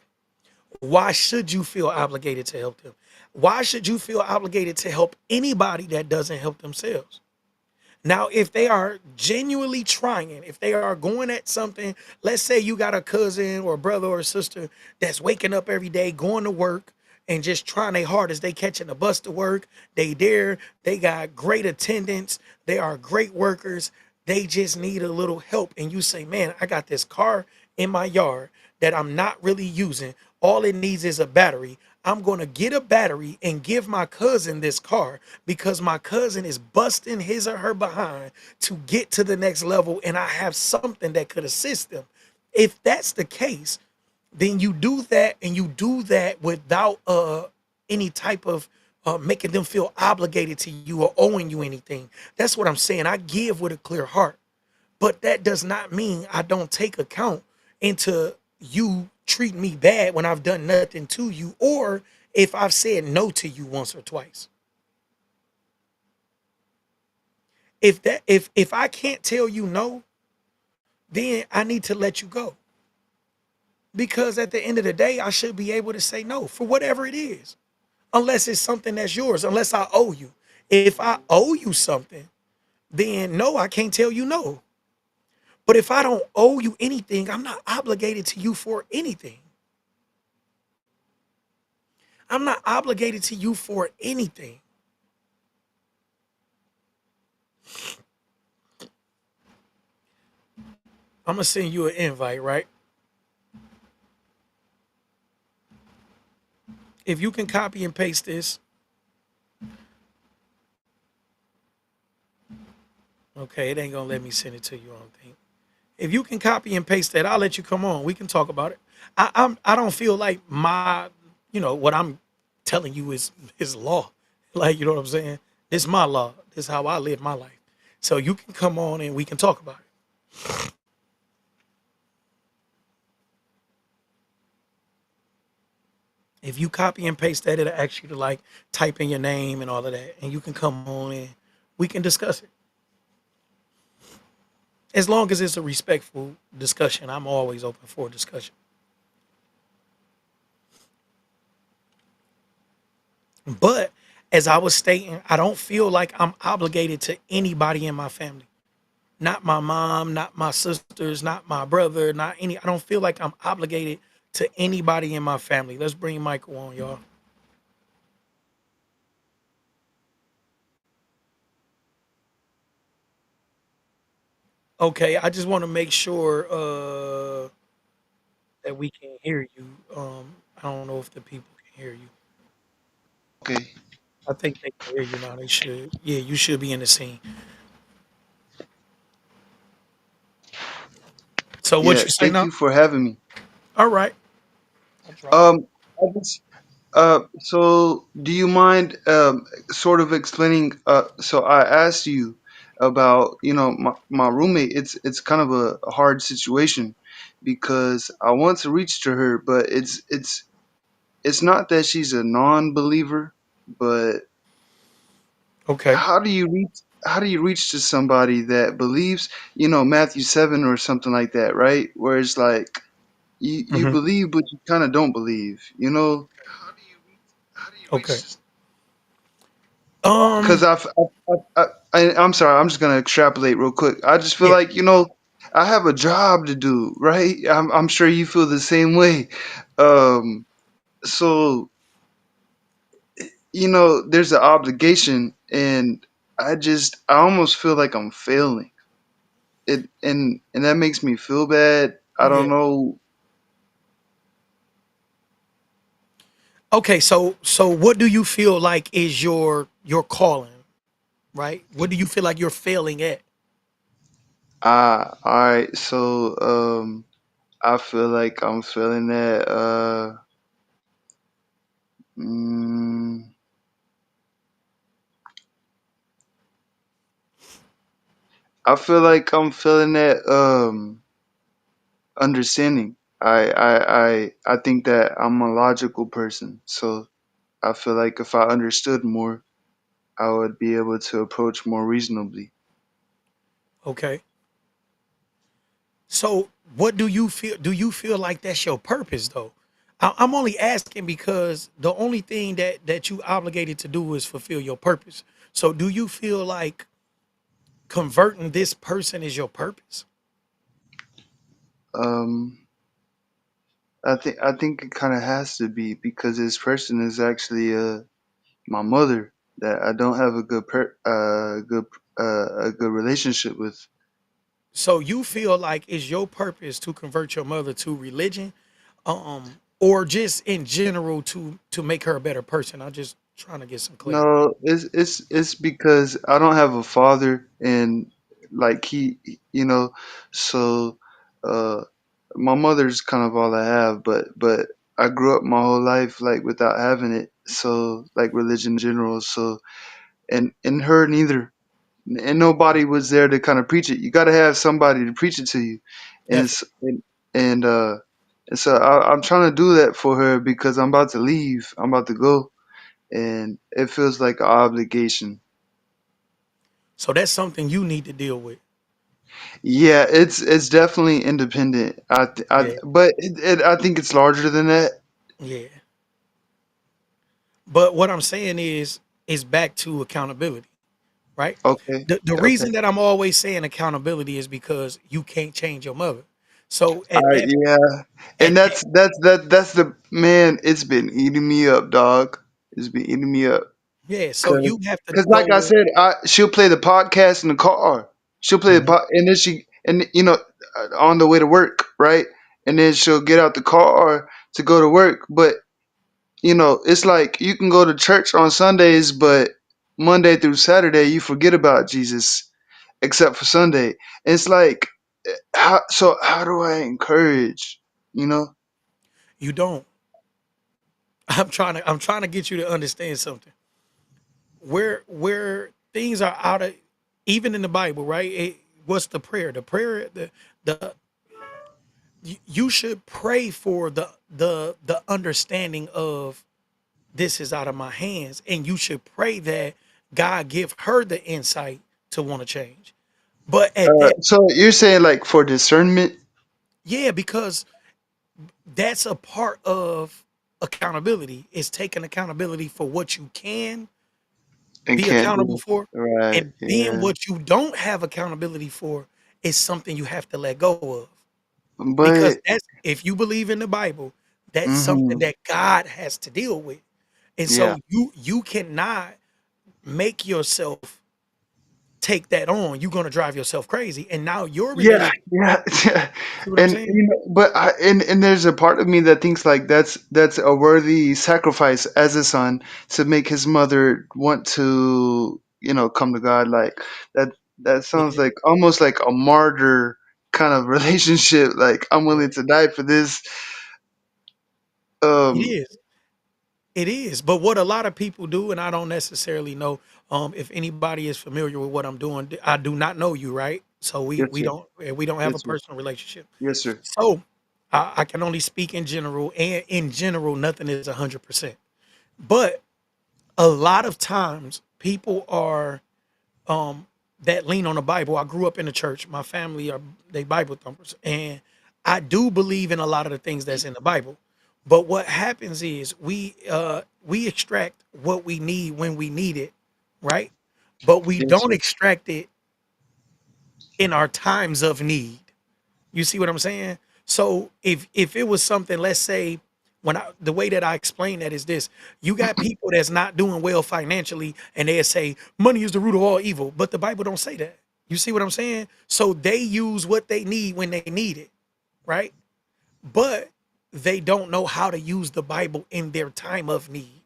Why should you feel obligated to help them? Why should you feel obligated to help anybody that doesn't help themselves? Now, if they are genuinely trying, if they are going at something, let's say you got a cousin or a brother or a sister that's waking up every day, going to work and just trying their hardest. They catching the bus to work. They there. They got great attendance. They are great workers. They just need a little help. And you say, man, I got this car in my yard that I'm not really using. All it needs is a battery. I'm going to get a battery and give my cousin this car because my cousin is busting his or her behind to get to the next level. And I have something that could assist them. If that's the case, then you do that, and you do that without any type of making them feel obligated to you or owing you anything. That's what I'm saying. I give with a clear heart, but that does not mean I don't take account into you treating me bad when I've done nothing to you, or if I've said no to you once or twice. If I can't tell you no, then I need to let you go. Because at the end of the day, I should be able to say no for whatever it is, unless it's something that's yours, unless I owe you. If I owe you something, then no, I can't tell you no. But if I don't owe you anything, I'm not obligated to you for anything. I'm not obligated to you for anything. I'm going to send you an invite, right? If you can copy and paste this. Okay, it ain't going to let me send it to you, I don't think. If you can copy and paste that, I'll let you come on. We can talk about it. I don't feel like what I'm telling you is law. Like, you know what I'm saying? This is my law. This is how I live my life. So you can come on and we can talk about it. If you copy and paste that, it'll ask you to like type in your name and all of that, and you can come on and we can discuss it. As long as it's a respectful discussion, I'm always open for a discussion. But as I was stating, I don't feel like I'm obligated to anybody in my family. Not my mom, not my sisters, not my brother, not any. I don't feel like I'm obligated to anybody in my family. Let's bring Michael on, y'all. Okay, I just want to make sure that we can hear you. I don't know if the people can hear you. Okay. I think they can hear you now. They should. Yeah, you should be in the scene. So what Yeah. you say Thank now? you for having me. All right, I'll drop you. Um, I just, so do you mind sort of explaining? So I asked you about, my roommate. It's kind of a hard situation because I want to reach to her, but it's not that she's a non-believer, but Okay. how do you reach to somebody that believes, Matthew 7 or something like that, right? Where it's like you Hmm. believe but you kind of don't believe, you know? Okay. Because Um. I'm sorry, I'm just gonna extrapolate real quick. I just feel Yeah. like, I have a job to do, right? I'm sure you feel the same way. So there's an obligation, and I almost feel like I'm failing it, and that makes me feel bad. I Yeah. don't know. Okay. So what do you feel like is your calling? Right. What do you feel like you're failing at? All right. So, I feel like I'm feeling that. Mm, I feel like I'm feeling that. Understanding. I think that I'm a logical person, so I feel like if I understood more, I would be able to approach more reasonably. Okay. So what do you feel? Do you feel like that's your purpose though? I'm only asking because the only thing that you obligated to do is fulfill your purpose. So do you feel like converting this person is your purpose? Um, I think it kind of has to be because this person is actually my mother that I don't have a good relationship with. So you feel like it's your purpose to convert your mother to religion, or just in general to make her a better person? I'm just trying to get some clarity. No, it's because I don't have a father, and like so uh my mother's kind of all I have, but I grew up my whole life like without having it. So like religion in general, so and her neither. And nobody was there to kind of preach it. You got to have somebody to preach it to you. And Definitely. s- and so I'm trying to do that for her because I'm about to leave. I'm about to go, and it feels like an obligation. So that's something you need to deal with. Yeah, it's definitely independent. Yeah. But I think it's larger than that. Yeah. But what I'm saying is back to accountability, right? Okay, The okay. reason that I'm always saying accountability is because you can't change your mother. So All at right, that yeah, and at that that's the man. It's been eating me up, dog. It's been eating me up. yeah, so Cause, you have to 'cause like I go. said, she'll play the podcast in the car. She'll play the Mhm. pod, and then on the way to work, right? And then she'll get out the car to go to work. But it's like you can go to church on Sundays, but Monday through Saturday you forget about Jesus, except for Sunday. It's like, how do I encourage? You know? You don't. I'm trying to get you to understand something. Where things are out of, even in the Bible, right? What's the prayer? The prayer, the you should pray for the understanding of this is out of my hands, and you should pray that God give her the insight to want to change. But at that, So you're saying like for discernment yeah, because that's a part of accountability, is taking accountability for what you can and be can't accountable do, for, right? and then Yeah, what you don't have accountability for is something you have to let go of. Because but that's, if you believe in the Bible, that's something hmm that God has to deal with. And yeah. so you cannot make yourself take that on, you're gonna drive yourself crazy. And now your Yeah, relationship, yeah, yeah. see what I'm And saying? but and there's a part of me that thinks like that's a worthy sacrifice as a son to make his mother want to, come to God. Like that that sounds Yeah, like almost like a martyr kind of relationship. Like I'm yeah. willing to die for this. It Um, is. It is. But what a lot of people do, and I don't necessarily know if anybody is familiar with what I'm doing. I do not know you, right? So we yes, we sir. don't we don't have a Yes, sir. personal relationship. Yes, sir. So I can only speak in general, and in general, nothing is 100%. But a lot of times, people are um, that lean on the Bible. I grew up in the church. My family are they Bible thumpers, and I do believe in a lot of the things that's in the Bible. But what happens is we extract what we need when we need it, right? But we Yes, don't sir. extract it in our times of need. You see what I'm saying? So if it was something, let's say, the way that I explain that is this: you got people that's not doing well financially, and they say money is the root of all evil, but the Bible don't say that. You see what I'm saying? So they use what they need when they need it, right? But they don't know how to use the Bible in their time of need.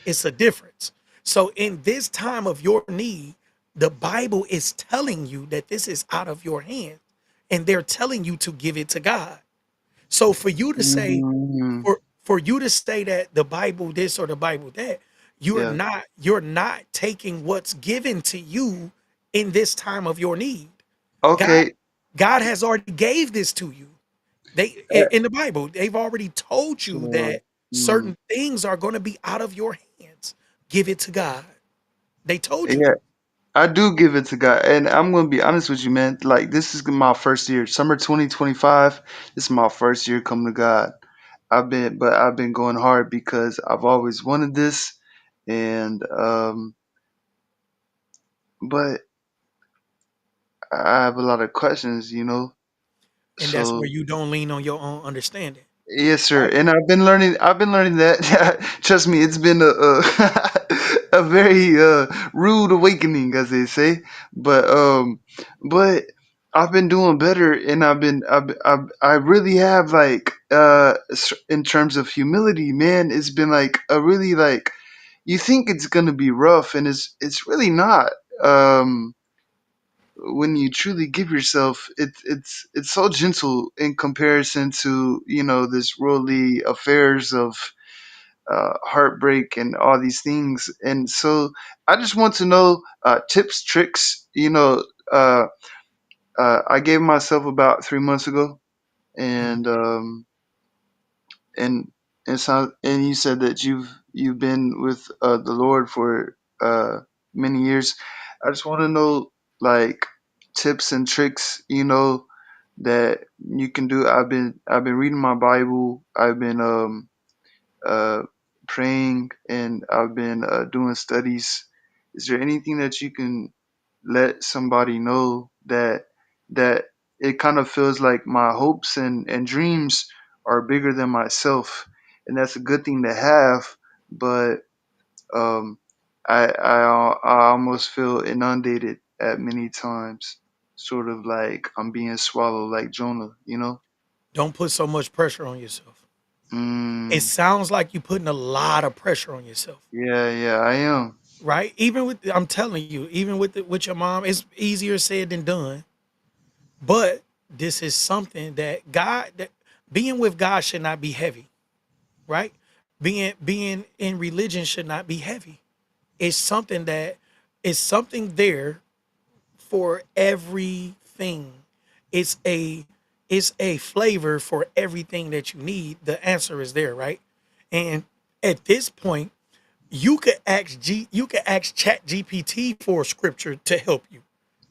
It's a difference. So in this time of your need, the Bible is telling you that this is out of your hands, and they're telling you to give it to God. So Mm, for you to say that the Bible this or the Bible that, yeah. you're not taking what's given to you in this time of your need. God Okay. God has already gave this to you. Uh, In the Bible, they've already told you so, that mm, certain things are going to be out of your hands. Give it to God. They told you yeah. that. I do give it to God, and I'm gonna be honest with you, man. Like this is my first year, summer 2025. This is my first year coming to God. I've been going hard because I've always wanted this, and but I have a lot of questions. And that's So where you don't lean on your own understanding. yes, sir. Right? And I've been learning. I've been learning that. Trust me, it's been a a very rude awakening, as they say. But but I've been doing better, and I really have like in terms of humility, man. It's been like a really like you think it's gonna be rough, and it's really not. When you truly give yourself, it's so gentle in comparison to this worldly affairs of heartbreak and all these things. And so I just want to know tips, tricks. I gave myself about 3 months ago, Mhm. and and and you said that you've been with the Lord for many years. I just want to know like tips and tricks, that you can do. I've been reading my Bible. I've been uh praying, and I've been doing studies. Is there anything that you can let somebody know that it kind of feels like my hopes and dreams are bigger than myself, and that's a good thing to have, but um I almost feel inundated at many times, sort of like I'm being swallowed like Jonah. Don't put so much pressure on yourself. It Mm, sounds like you're putting a lot of pressure on yourself, yeah, yeah, I am. right? Even with I'm telling you, even with your mom, it's easier said than done. But this is something that being with God should not be heavy, right? Being in religion should not be heavy. It's something that is something there for everything. It's a it's a flavor for everything that you need. The answer is there, right? And at this point, you could ask Chat GPT for a scripture to help you.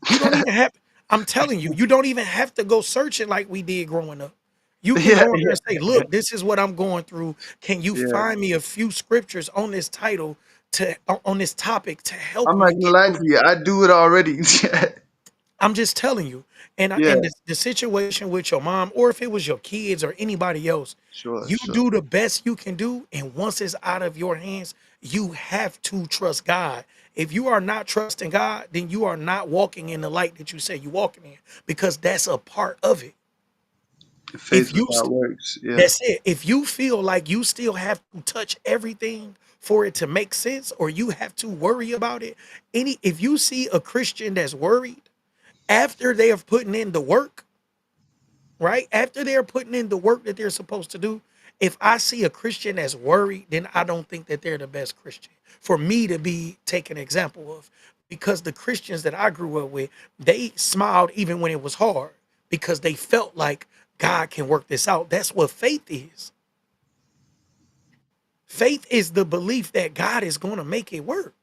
You don't even have. I'm telling you, you don't even have to go searching like we did growing up. You can Yeah, go in there yeah, and say, "Look, this is what I'm going through. Can you yeah. find me a few scriptures on this title to on this topic to help I'm not me gonna get lie through to it?" you, I do it already. I'm just telling you. Yeah, And the situation with your mom, or if it was your kids or anybody else, sure, you sure. do the best you can do. And once it's out of your hands, you have to trust God. If you are not trusting God, then you are not walking in the light that you say you're walking in, because that's a part of it. If Faith you without works. Yeah. That's it. If you feel like you still have to touch everything for it to make sense, or you have to worry about it, if you see a Christian that's worried after they have putting in the work, right? After they're putting in the work that they're supposed to do, if I see a Christian that's worried, then I don't think that they're the best Christian for me to be taken example of. Because the Christians that I grew up with, they smiled even when it was hard, because they felt like God can work this out. That's what faith is. Faith is the belief that God is going to make it work.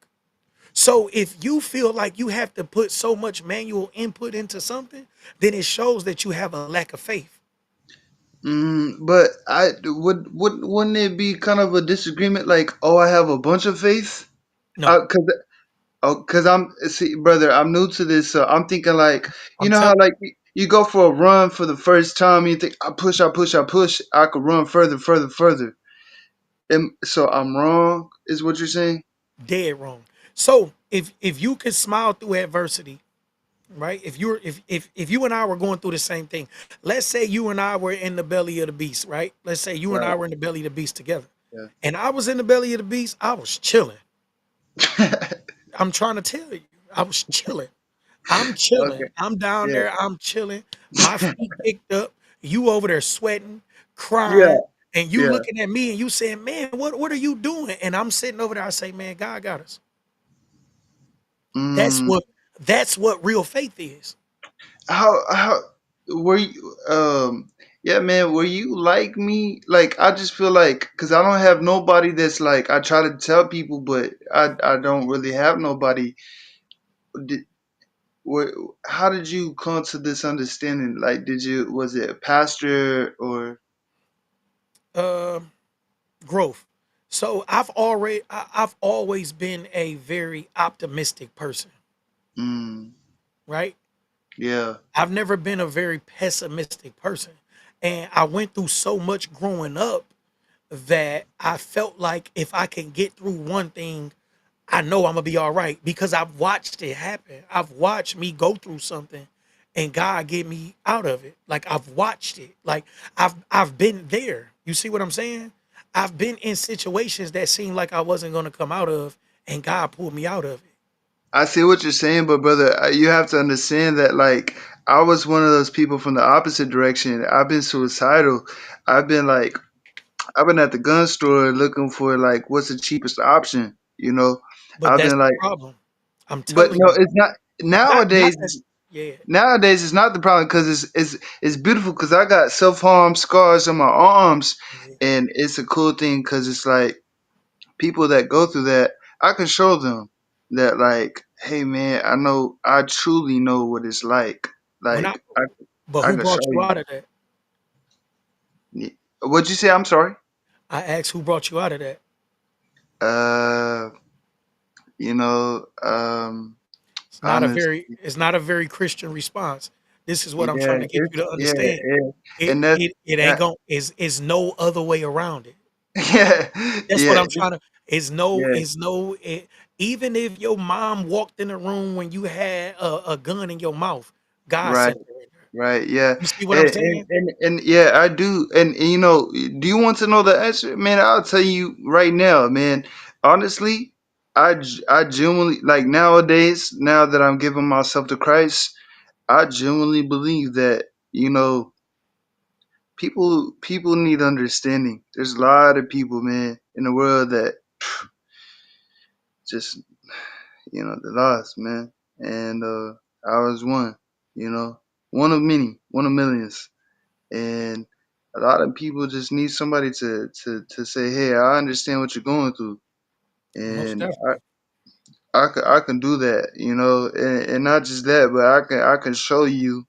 So if you feel like you have to put so much manual input into something, then it shows that you have a lack of faith. But I wouldn't it be kind of a disagreement? Like, oh, I have a bunch of faith. No, Cause I'm see, brother. I'm new to this, so I'm thinking like, you I'm know how telling like you go for a run for the first time, you think I push, I could run further, further, further. And so I'm wrong, is what you're saying? you, dead wrong. So if you can smile through adversity, right? If you and I were going through the same thing, let's say you and I were in the belly of the beast, right? Let's say you and I Right. were in the belly of the beast together, Yeah. and I was in the belly of the beast. I was chilling. I'm trying to tell you, I was chilling. I'm chilling. Okay. I'm down Yeah. there. I'm chilling. My feet kicked up. You over there sweating, Yeah. crying, and you Yeah. looking at me and you saying, "Man, what are you doing?" And I'm sitting over there. I say, "Man, God got us." That's Mm, what that's what real faith is. how were you? Yeah, man. Were you like me? Like, I just feel like because I don't have nobody that's like I try to tell people, but I don't really have nobody. Did, where, how did you come to this understanding? Like, did you was it a pastor or? Um, Growth. So I've always been a very optimistic person, Mm, right? yeah, I've never been a very pessimistic person. And I went through so much growing up that I felt like if I can get through one thing, I know I'm gonna be all right, because I've watched it happen. I've watched me go through something and God get me out of it. Like I've watched it. Like I've been there. You see what I'm saying? I've been in situations that seemed like I wasn't gonna come out of, and God pulled me out of it. I see what you're saying, but brother, you have to understand that like I was one of those people from the opposite direction. I've been suicidal. I've been like I've been at the gun store looking for like what's the cheapest option. But I've that's been the like, problem. I'm but telling no, you. it's not Not nowadays. that, yeah. Nowadays, it's not the problem because it's beautiful because I got self harm scars on my arms, Yeah. and it's a cool thing because it's like people that go through that, I can show them that like, hey man, I truly know what it's like. When I Like But I who can brought show you you. out of that? What'd you say? I'm sorry. I asked who brought you out of that. Uh, you know, honest. It's not a very Christian response. This is what I'm Yeah, trying to get you it's to yeah, understand. yeah, and that's It ain't that. going is no other way around it. Yeah, That's what yeah, I'm trying to yeah. is no even if your mom walked in the room when you had a gun in your mouth, God Right. sent her in there. Right, yeah, You see what I'm and, saying? yeah, I do, and do you want to know the answer, man? I'll tell you right now, man. Honestly, I genuinely like nowadays. Now that I'm giving myself to Christ, I genuinely believe that people need understanding. There's a lot of people, man, in the world that just they're lost, man, and I was one, one of many, one of millions. And a lot of people just need somebody to say, "Hey, I understand what you're going through," Most and definitely. I can do that, and not just that, but I can show you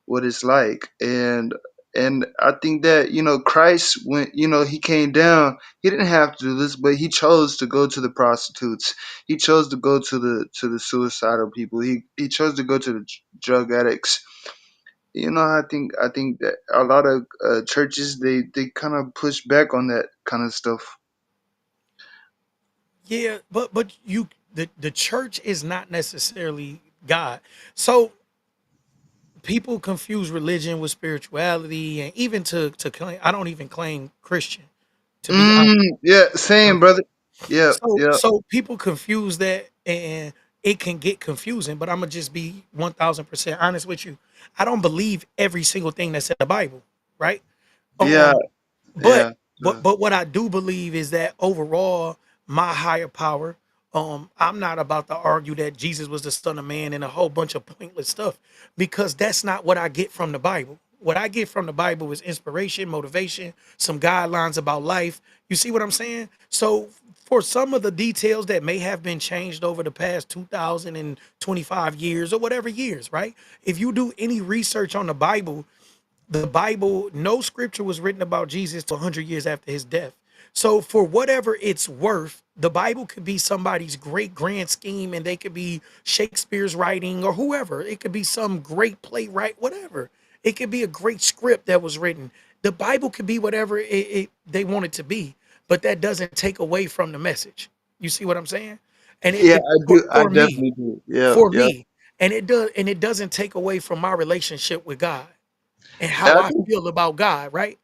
what it's like. And And I think that, Christ, when, he came down, he didn't have to do this, but he chose to go to the prostitutes. He chose to go to the suicidal people. He chose to go to the drug addicts. I think that a lot of churches, they kind of push back on that kind of stuff. Yeah, but the church is not necessarily God. So people confuse religion with spirituality, and even to claim, I don't even claim Christian, to be honest. Yeah, same, brother. Yeah, yeah, So people confuse that, and it can get confusing. But I'm gonna just be 1,000% honest with you. I don't believe every single thing that's in the Bible, right? yeah, Um, but yeah. but what I do believe is that overall, my higher power. I'm not about to argue that Jesus was the Son of Man and a whole bunch of pointless stuff, because that's not what I get from the Bible. What I get from the Bible is inspiration, motivation, some guidelines about life. You see what I'm saying? So for some of the details that may have been changed over the past 2025 years or whatever years, right? If you do any research on the Bible, no scripture was written about Jesus till 100 years after his death. So, for whatever it's worth, the Bible could be somebody's great grand scheme, and they could be Shakespeare's writing or whoever. It could be some great playwright, whatever. It could be a great script that was written. The Bible could be whatever they want it to be, but that doesn't take away from the message. You see what I'm saying? And Yeah, I do. I for me, definitely do. Yeah, for yeah. me, and it doesn't take away from my relationship with God and how I I think. feel about God, right?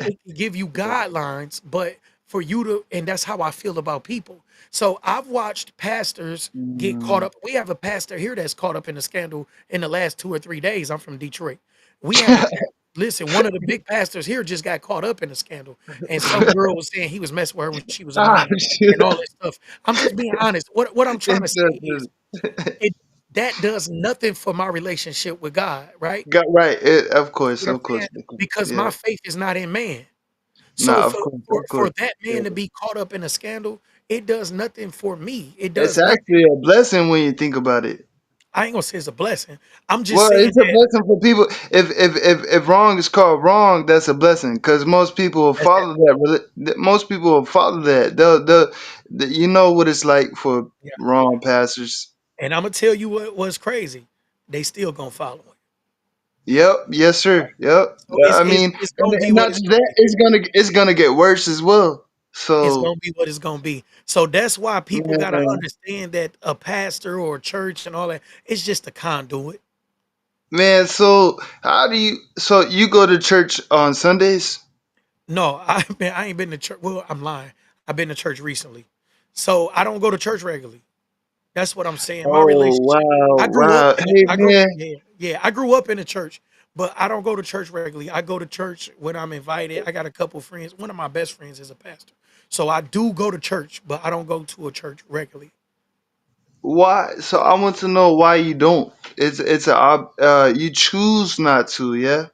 It can give you guidelines, but for you to, and that's how I feel about people. So I've watched pastors get caught Mm. up. We have a pastor here that's caught up in a scandal in the last 2 or 3 days. I'm from Detroit. We have a listen, one of the big pastors here just got caught up in a scandal, and some girl was saying he was messing with her when she was a Ah, minor shit. and all this stuff. I'm just being honest. What I'm trying to It's say is it that does nothing for my relationship with God, right? got right. Of See course, what I'm of course, saying? of course. Because Yeah. my faith is not in man. So Nah, of course, of for course. that Yeah. man to be caught up in a scandal, it does nothing for me. It It's does nothing. actually a blessing when you think about it. I ain't gonna say it's a blessing. I'm just Well, saying it's a that blessing for people. If wrong is called wrong, that's a blessing because most people will that's that. follow that. Most people will follow that. You know what it's like for Yeah. wrong pastors. And I'm gonna tell you what was crazy. They still gonna follow it. Yep. Yes, sir. Yep. So I mean, it's and, gonna be and what not it's just gonna that, be. it's gonna get worse as well. It's So, gonna be what it's gonna be. So that's why people gotta man, understand that a pastor or a church and all that, it's just a conduit. man. So how do you? So you go to church on Sundays? No, I ain't been to church. Well, I'm lying. I've been to church recently. So I don't go to church regularly. That's what I'm saying. My Oh relationship. wow, I grew up wow. in it. Hey I grew man. yeah, yeah. I grew up in the church, but I don't go to church regularly. I go to church when I'm invited. I got a couple friends. One of my best friends is a pastor. So I do go to church, but I don't go to a church regularly. Why? So I want to know why you don't. It's you choose not to, yeah.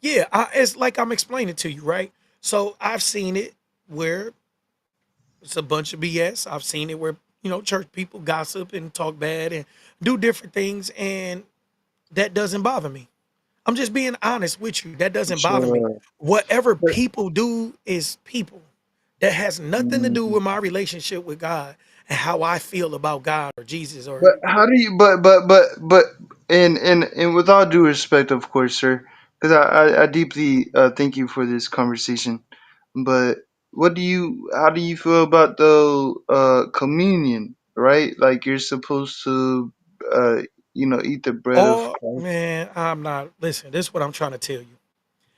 Yeah, it's like I'm explaining to you, right? So I've seen it where it's a bunch of BS. I've seen it where, church people gossip and talk bad and do different things, and that doesn't bother me. I'm just being honest with you. That doesn't bother me. Sure. Whatever But, people do is people. That has nothing to do mm, with my relationship with God and how I feel about God or Jesus or but how do you? But, and with all due respect, of course, sir, because I deeply thank you for this conversation. But what do you? How do you feel about the communion? Right, like you're supposed to, uh, eat the bread of oh Christ. man, I'm not listen, this is what I'm trying to tell you.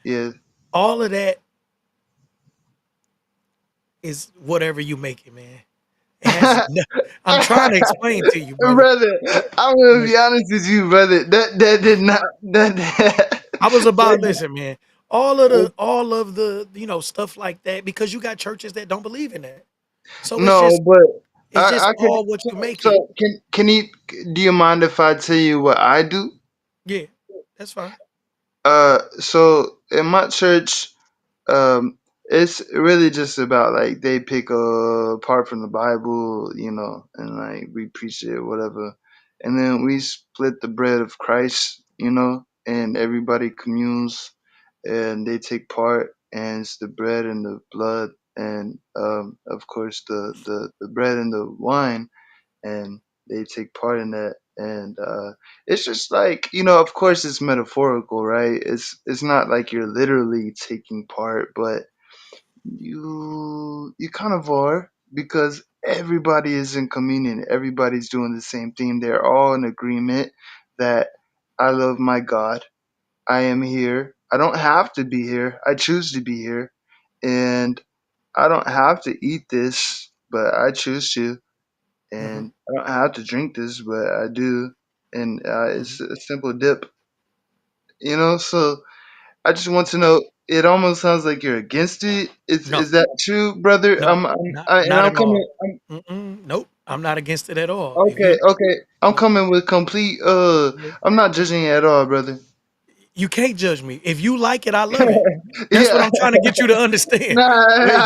Yeah. All of that is whatever you make it, man. It has no, I'm trying to explain to you, brother. Brother, Li- I'm gonna be Listen, honest with you, brother. That did not I was about that, listen, man. All of the stuff like that, because you got churches that don't believe in that. So no, but it's just I could. all what So, you make it. so can you? Do you mind if I tell you what I do? Yeah, that's fine. So in my church, it's really just about like they pick a part from the Bible, and like we preach it, whatever, and then we split the bread of Christ, and everybody communes. and they take part, and it's the bread and the blood, and of course the bread and the wine, and they take part in that. And it's just like, of course it's metaphorical, right? It's not like you're literally taking part, but you kind of are, because everybody is in communion, everybody's doing the same thing, they're all in agreement that I love my God, I am here, I don't have to be here, I choose to be here, and I don't have to eat this, but I choose to, Hmm. and I don't have to drink this, but I do, and Hmm. it's a simple dip, so I just want to know. It almost sounds like you're against it. Is No, that true, brother? no, not And not I'm at all. coming. I'm, Mm-mm, nope, I'm not against it at all. If okay, you, okay. I'm no, coming with complete. yeah, I'm not judging you at all, brother. you can't judge me. If you like it, I love it. That's what Yeah. I'm trying to get you to understand. Nah,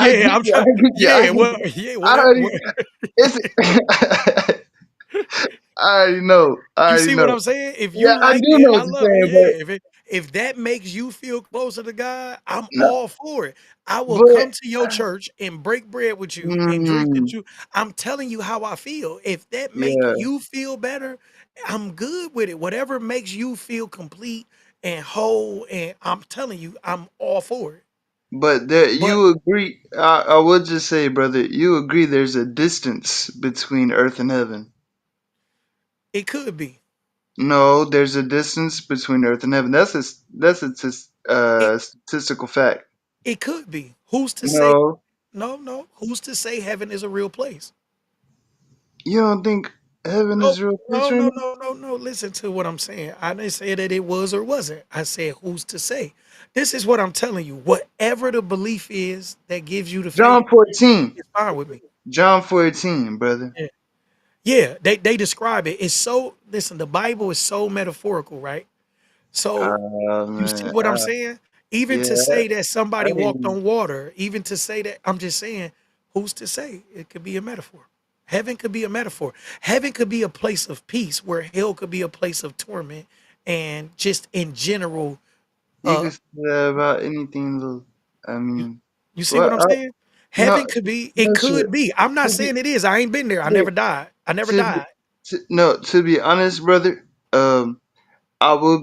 I Yeah, get I'm you. I trying. get you. I Yeah, get well, you. yeah, I whatever. already. It's. I already know. I You already see what know. I'm saying? If Yeah, you I like do it, know I what you're love it. saying, Yeah. If that makes you feel closer to God, I'm no, all for it. I will but. come to your church and break bread with you and drink the Mm, juice. I'm telling you how I feel. If that make yeah, you feel better, I'm good with it. Whatever makes you feel complete and whole, and I'm telling you, I'm all for it. but there, But you agree. I would just say, brother, you agree. There's a distance between earth and heaven. it could be. No, there's a distance between Earth and heaven. It Statistical fact. it could be. Who's to say? No, No, no. Who's to say heaven is a real place? you don't think heaven No, is a real place no, right no, now? no, no, no. Listen to what I'm saying. I didn't say that it was or wasn't. I said who's to say. This is what I'm telling you. Whatever the belief is that gives you the faith John 14. is fine with me. John 14, brother. Yeah. Yeah, they describe it. It's so listen, the Bible is so metaphorical, right? So you see Man, what I'm saying? Even yeah, to say that I somebody hear walked you. on water, even to say that, I'm just saying, who's to say? It could be a metaphor. Heaven could be a metaphor. Heaven could be a place of peace where hell could be a place of torment and just in general, You uh can say that about anything, though. I you, mean, you see well, what I'm saying? no, Heaven could be, it no, could sir. be. I'm not To be, saying it is. I ain't been there. I sir, never died. I never to be, died. no, to be honest, brother. I will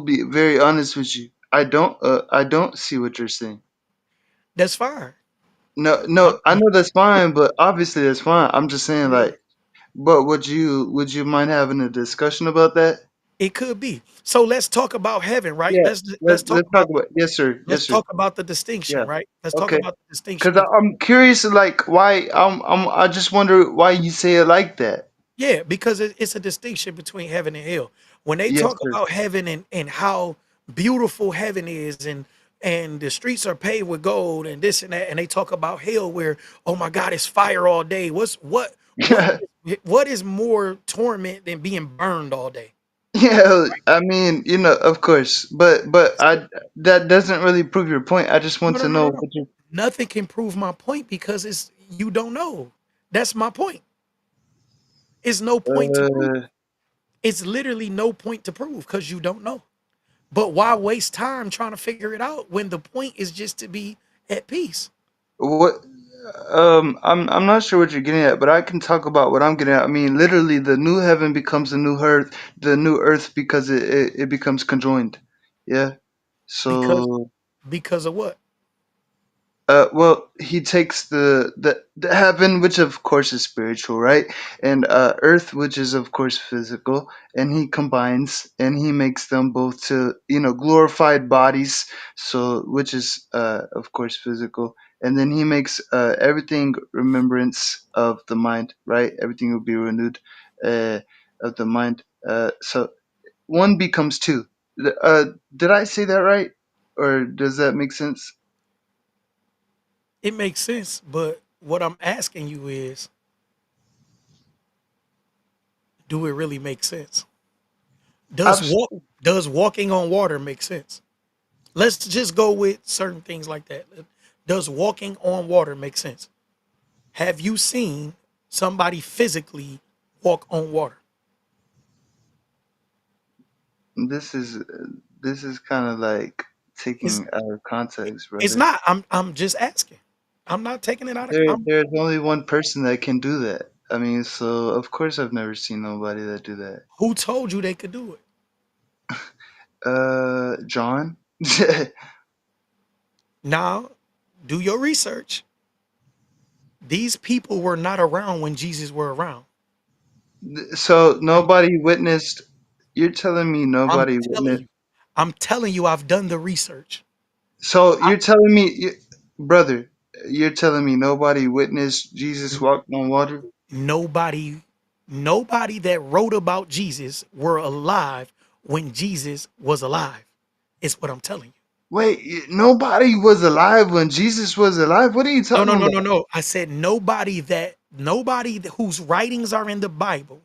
be very honest with you. I don't see what you're saying. That's fine. No, I'm, no, I know that's fine, but obviously that's fine. I'm just saying, yeah. like, but would you mind having a discussion about that? It could be. So let's talk about heaven, right? Yeah, Let's talk let's talk about the about. Yes, sir. let's Yes, sir. talk about the distinction, Yeah. right? Let's talk Okay. about the distinction Because between I'm curious, like, why I just wonder why you say it like that. yeah, because it's a distinction between heaven and hell. When they Yes, talk sir. about heaven and how beautiful heaven is and the streets are paved with gold and this and that, and they talk about hell where oh my God, it's fire all day. What what is more torment than being burned all day? Yeah, I mean, of course, but So that doesn't really prove your point. I just no, want no, to no, know no, no. what you. Nothing can prove my point because it's you don't know. That's my point. It's no point to prove. Uh, It's literally no point to prove because you don't know. But why waste time trying to figure it out when the point is just to be at peace? what? I'm not sure what you're getting at, but I can talk about what I'm getting at. I mean, literally, the new heaven becomes the new earth because it becomes conjoined. Yeah. Because So because of what? well, he takes the heaven, which of course is spiritual, right? And earth, which is of course physical, and he combines and he makes them both to glorified bodies, so which is of course physical, and then he makes everything remembrance of the mind, right? Everything will be renewed uh, of the mind. So one becomes two. Did I say that right, or does that make sense? It makes sense, but what I'm asking you is, do it really make sense? Does walk Absolutely. does walking on water make sense? Let's just go with certain things like that. Does walking on water make sense? Have you seen somebody physically walk on water? This is this is kind of like. It's taking out of context, it's brother. not. I'm just asking. I'm not taking it out of. There's only one person that can do that. I mean, so of course I've never seen nobody that do that. Who told you they could do it? John. Now, do your research. These people were not around when Jesus were around. So I'm nobody witnessed. You're telling me I'm nobody telling witnessed. you. I'm telling you I've done the research. So I, you're telling me, brother, you're telling me nobody witnessed Jesus walk on water? nobody nobody that wrote about Jesus were alive when Jesus was alive. Is what I'm telling you. Wait, nobody was alive when Jesus was alive? What are you No, talking no, no, no, about? no. I said nobody whose writings are in the Bible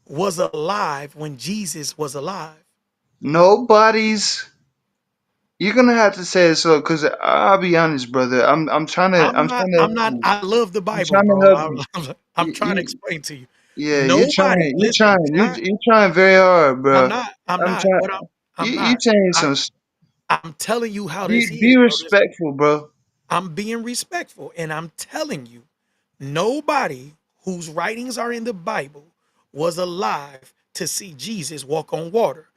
was alive when Jesus was alive. Nobody's. You're gonna have to say it so, cause I'll be honest, brother. I'm I'm not trying to I'm help not you. I love the I'm Bible, trying to bro. help you. I'm trying to You explain to you. yeah, Nobody, listen, can I you're trying very hard, I'm bro. not I'm I'm not trying. what I'm You not. saying I some. I'm telling you how this Be is, bro. respectful, bro. I'm being respectful and I'm telling you, nobody whose writings are in the Bible was alive to see Jesus walk on water.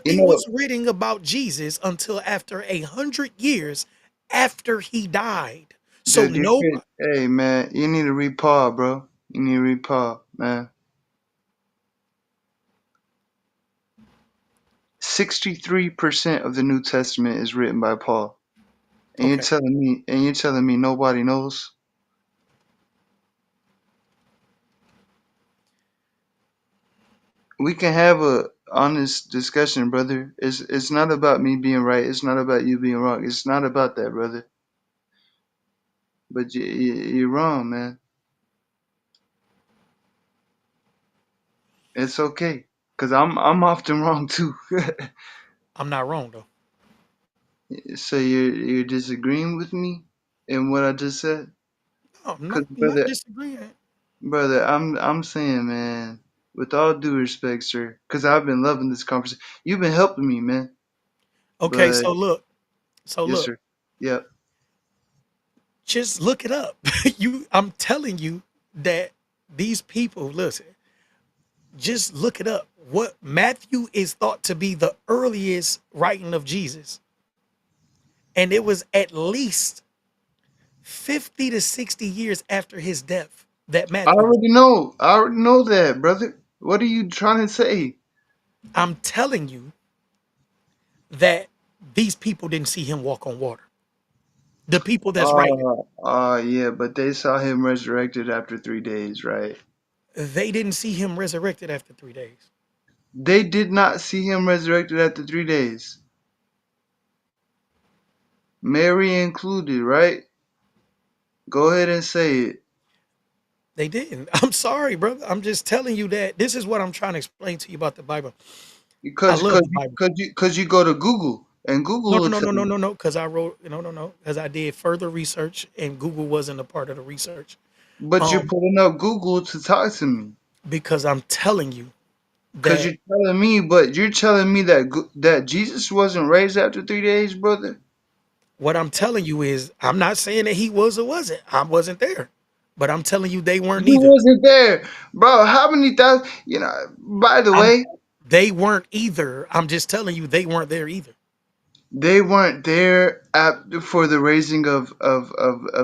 You Nothing know, was written about Jesus until after 100 years after he died. So dude, you're nobody, crazy. Hey, man, you need to read Paul, bro. You need to read Paul, man. 63% of the New Testament is written by Paul, and okay, you're telling me nobody knows. We can have a honest discussion, brother. It's not about me being right. It's not about you being wrong. It's not about that, brother. But you're wrong, man. It's okay, cause I'm often wrong too. I'm not wrong though. So you're disagreeing with me in what I just said? No, I'm Cause not disagreeing. brother, I'm saying, man, with all due respect, sir, cause I've been loving this conversation. You've been helping me, man. Okay, But yes, so look, sir. Yep. just look it up. I'm telling you that these people, listen, just look it up. What Matthew is thought to be the earliest writing of Jesus, and it was at least 50 to 60 years after his death that Matthew was. I already know that, brother. What are you trying to say? I'm telling you that these people didn't see him walk on water. The people that's writing it, Yeah, but they saw him resurrected after 3 days, right? they didn't see him resurrected after 3 days. They did not see him resurrected after 3 days. Mary included, right? Go ahead and say it. They didn't. I'm sorry, brother. I'm just telling you that this is what I'm trying to explain to you about the Bible. I love the Bible. Cause you go to Google and No, Google will no, no, tell no, no, you. no, no. Because I wrote, no, no, no. Because I did further research, and Google wasn't a part of the research. But you're Um, pulling up Google to talk to me. because I'm telling you Cause that you're telling me that that Jesus wasn't raised after 3 days, brother. what I'm telling you is I'm not saying that he was or wasn't. I wasn't there, but I'm telling you they weren't You either. wasn't there, bro. How many thousand? You know. By the I'm way, they weren't either. I'm just telling you they weren't there either. they weren't there for the raising of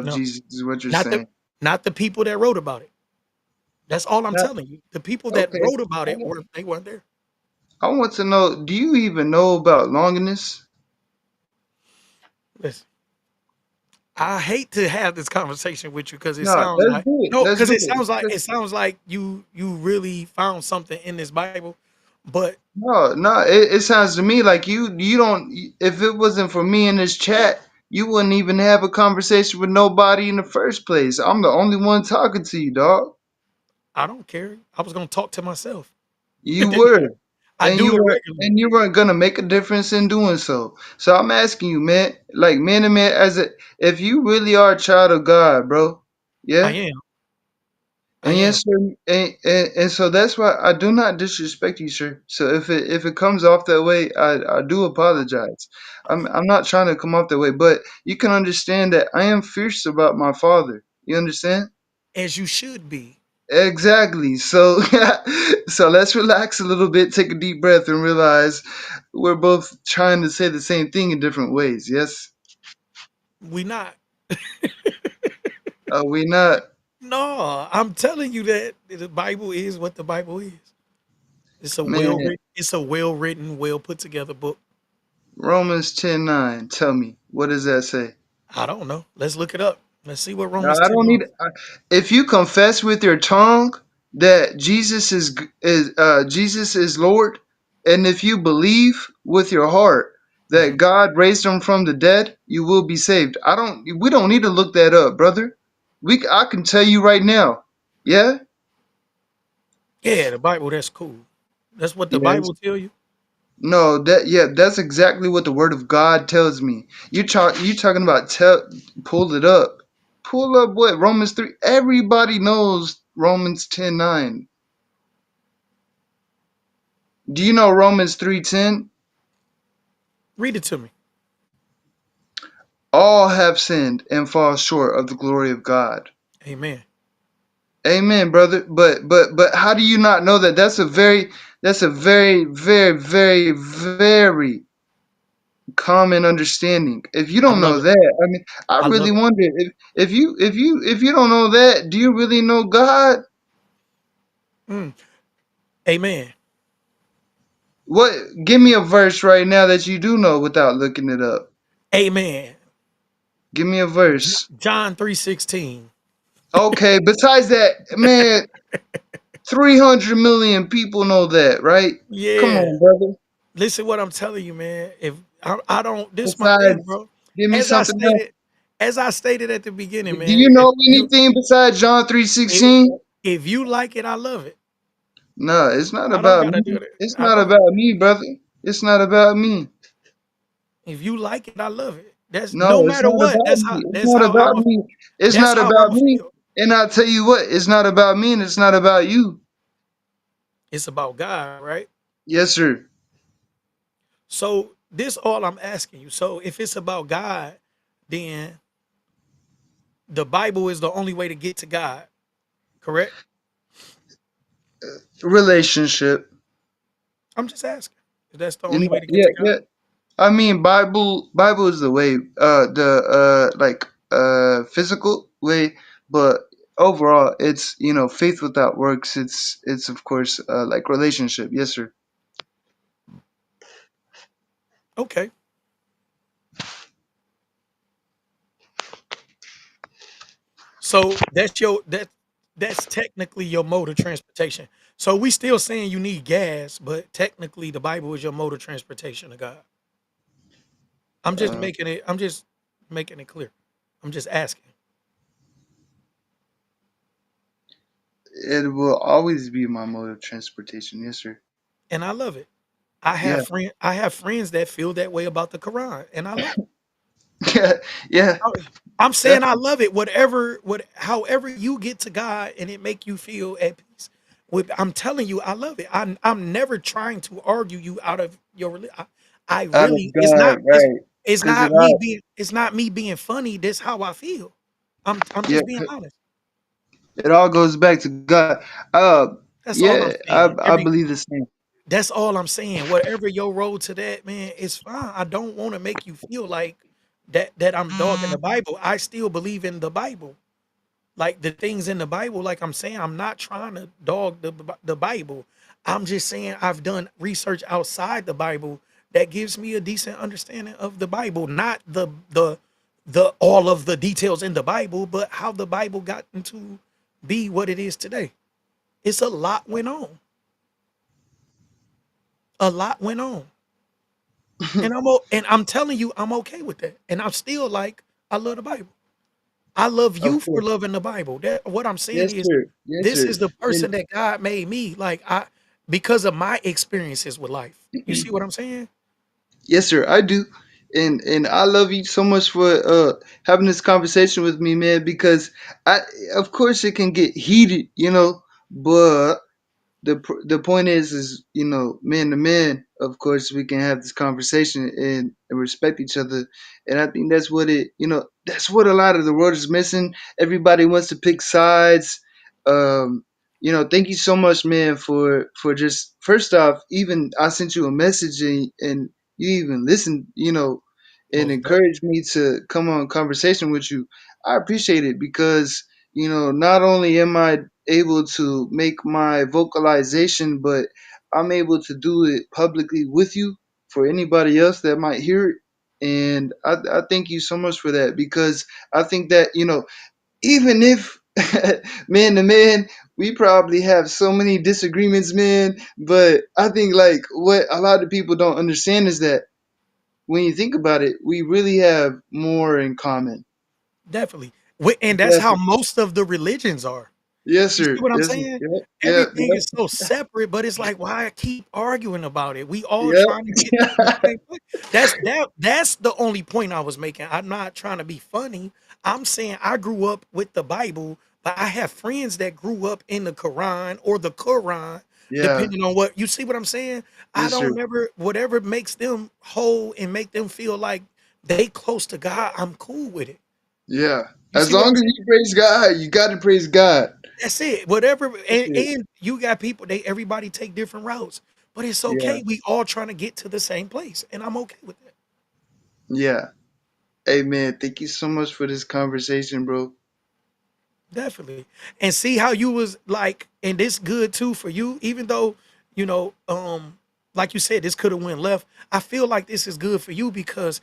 No, Jesus. Is what you're not the saying? not the people that wrote about it. That's all I'm Yeah. telling you. The people that Okay. wrote about it were they weren't there. I want to know. Do you even know about longinus? Listen, I hate to have this conversation with you because it No, sounds let's like do it. no, Let's because do it it. sounds like you really found something in this Bible, but No, no, it sounds to me like you don't. If it wasn't for me in this chat, you wouldn't even have a conversation with nobody in the first place. I'm the only one talking to you, dog. I don't care. I was gonna talk to myself. You were, I do it regularly. and you weren't gonna make a difference in doing so. So I'm asking you, man, like man to man, if you really are a child of God, bro, I yeah, am. I And am. yes, sir, and so that's why I do not disrespect you, sir. So if it comes off that way, I do apologize. I'm not trying to come off that way, but you can understand that I am fierce about my father. You understand? As you should be. Exactly. So so let's relax a little bit, take a deep breath, and realize we're both trying to say the same thing in different ways. Yes. We not. We not, No, I'm telling you that the Bible is what the Bible is. man. It's a well written, well put together book. Romans 10:9. Tell me, what does that say? I don't know. Let's look it up. Let's see what Now, Romans I 10 don't need. is. If you confess with your tongue that Jesus is Lord, and if you believe with your heart that Mhm. God raised him from the dead, you will be saved. I don't. We don't need to look that up, brother. I can tell you right now. Yeah. Yeah, the Bible, that's cool. That's what the Yes. Bible tell you. No. That's exactly what the Word of God tells me. You talking about pull it up. Pull up what Romans 3. Everybody knows Romans 10:9. Do you know Romans 3:10? Read it to me. All have sinned and fall short of the glory of God. Amen. Amen, brother. But how do you not know that? That's a very common understanding. If you I don't know love it. that, I mean, I I really love it. wonder if you don't know that, do you really know God? Mm. Amen. What? Give me a verse right now that you do know without looking it up. Amen. Give me a verse. John 3:16. Okay. Besides that, man, 300 million people know that, right? Come Yeah. on, brother. Listen what I'm telling you, man. If I don't, this my thing, Besides, bro. give me As I something else. stated, as I stated at the beginning, Do man, you know anything besides John if, 3:16? if you like it, I love it. No, it's not I don't about gotta do me. that. It's I not don't. about me, brother. It's not about me. If you like it, I love it. That's No, no it's matter not what. about me. It's That's not how about I'm a me. It's that's not how about I'ma me. feel. And I'll tell you what, it's not about me and it's not about you. It's about God, right? Yes, sir. So this all I'm asking you. So if it's about God, then the Bible is the only way to get to God, correct? Relationship. I'm just asking. If that's the You only way know, to get yeah, to yeah. God. I mean, Bible is the way, the like physical way, but overall, it's faith without works. It's of course like relationship. Yes, sir. Okay. So that's technically your mode of transportation. So we still saying you need gas, but technically the Bible is your mode of transportation to God. Uh, I'm just making it clear. I'm just asking. it will always be my mode of transportation. Yes, sir. And I love it. Yeah, I have friends that feel that way about the Quran, and I love it. yeah, yeah. I- I'm saying I Definitely. love it. However you get to God and it make you feel at peace. I'm telling you, I love it. I'm never trying to argue you out of your religion. I Out of really, God, right? Because it all, it's not me being funny. This how I feel. I'm yeah, just being honest. it all goes back to God. That's all Yeah, I'm I saying. I believe the same. That's all I'm saying. Whatever your road to that, man, it's fine. I don't want to make you feel like that I'm dogging the Bible. I still believe in the Bible. Like the things in the Bible, like I'm saying, I'm not trying to dog the Bible. I'm just saying I've done research outside the Bible that gives me a decent understanding of the Bible, not the all of the details in the Bible, but how the Bible got into be what it is today. It's a lot went on. A lot went on. And I'm telling you, I'm okay with that. And I'm still like, I love the Bible. I love Of you for course. loving the Bible. That what I'm saying Yes, is sir. Yes, this sir. is the And person that God made me. Like I because of my experiences with life. You see what I'm saying? yes, sir. I do. and I love you so much for having this conversation with me, man. Because I, of course, it can get heated, but the point is man to man, of course we can have this conversation and respect each other. And I think that's what that's what a lot of the world is missing. Everybody wants to pick sides. Thank you so much, man, for just first off, even I sent you a message, and you even listened, and Most definitely. encouraged me to come on conversation with you. I appreciate it because not only am I able to make my vocalization, but I'm able to do it publicly with you for anybody else that might hear it. And I thank you so much for that, because I think that, even if man to man, we probably have so many disagreements, man. But I think like what a lot of people don't understand is that when you think about it, we really have more in common. Definitely. And that's how Definitely. most of the religions are. Yes, You see sir. what I'm Yes, sir. saying? Yep. Yep. Everything is so separate, but it's like, why keep arguing about it? We all Yep. trying to get to the same place. That's the only point I was making. I'm not trying to be funny. I'm saying I grew up with the Bible, but I have friends that grew up in the Quran or the Quran, Yeah. depending on what you see what I'm saying. I Yes, sir. don't never whatever makes them whole and make them feel like they close to God, I'm cool with it. Yeah. You As see what I'm long as saying? you praise God, you got to praise God. That's it. Whatever, That's and, it. and you got people. Everybody take different routes, but it's Yeah. okay. We all trying to get to the same place, and I'm okay with that. Yeah. Hey, man. Thank you so much for this conversation, bro. Definitely. And see how you was like, and this good too for you, even though, you know, like you said, this could have went left. I feel like this is good for you because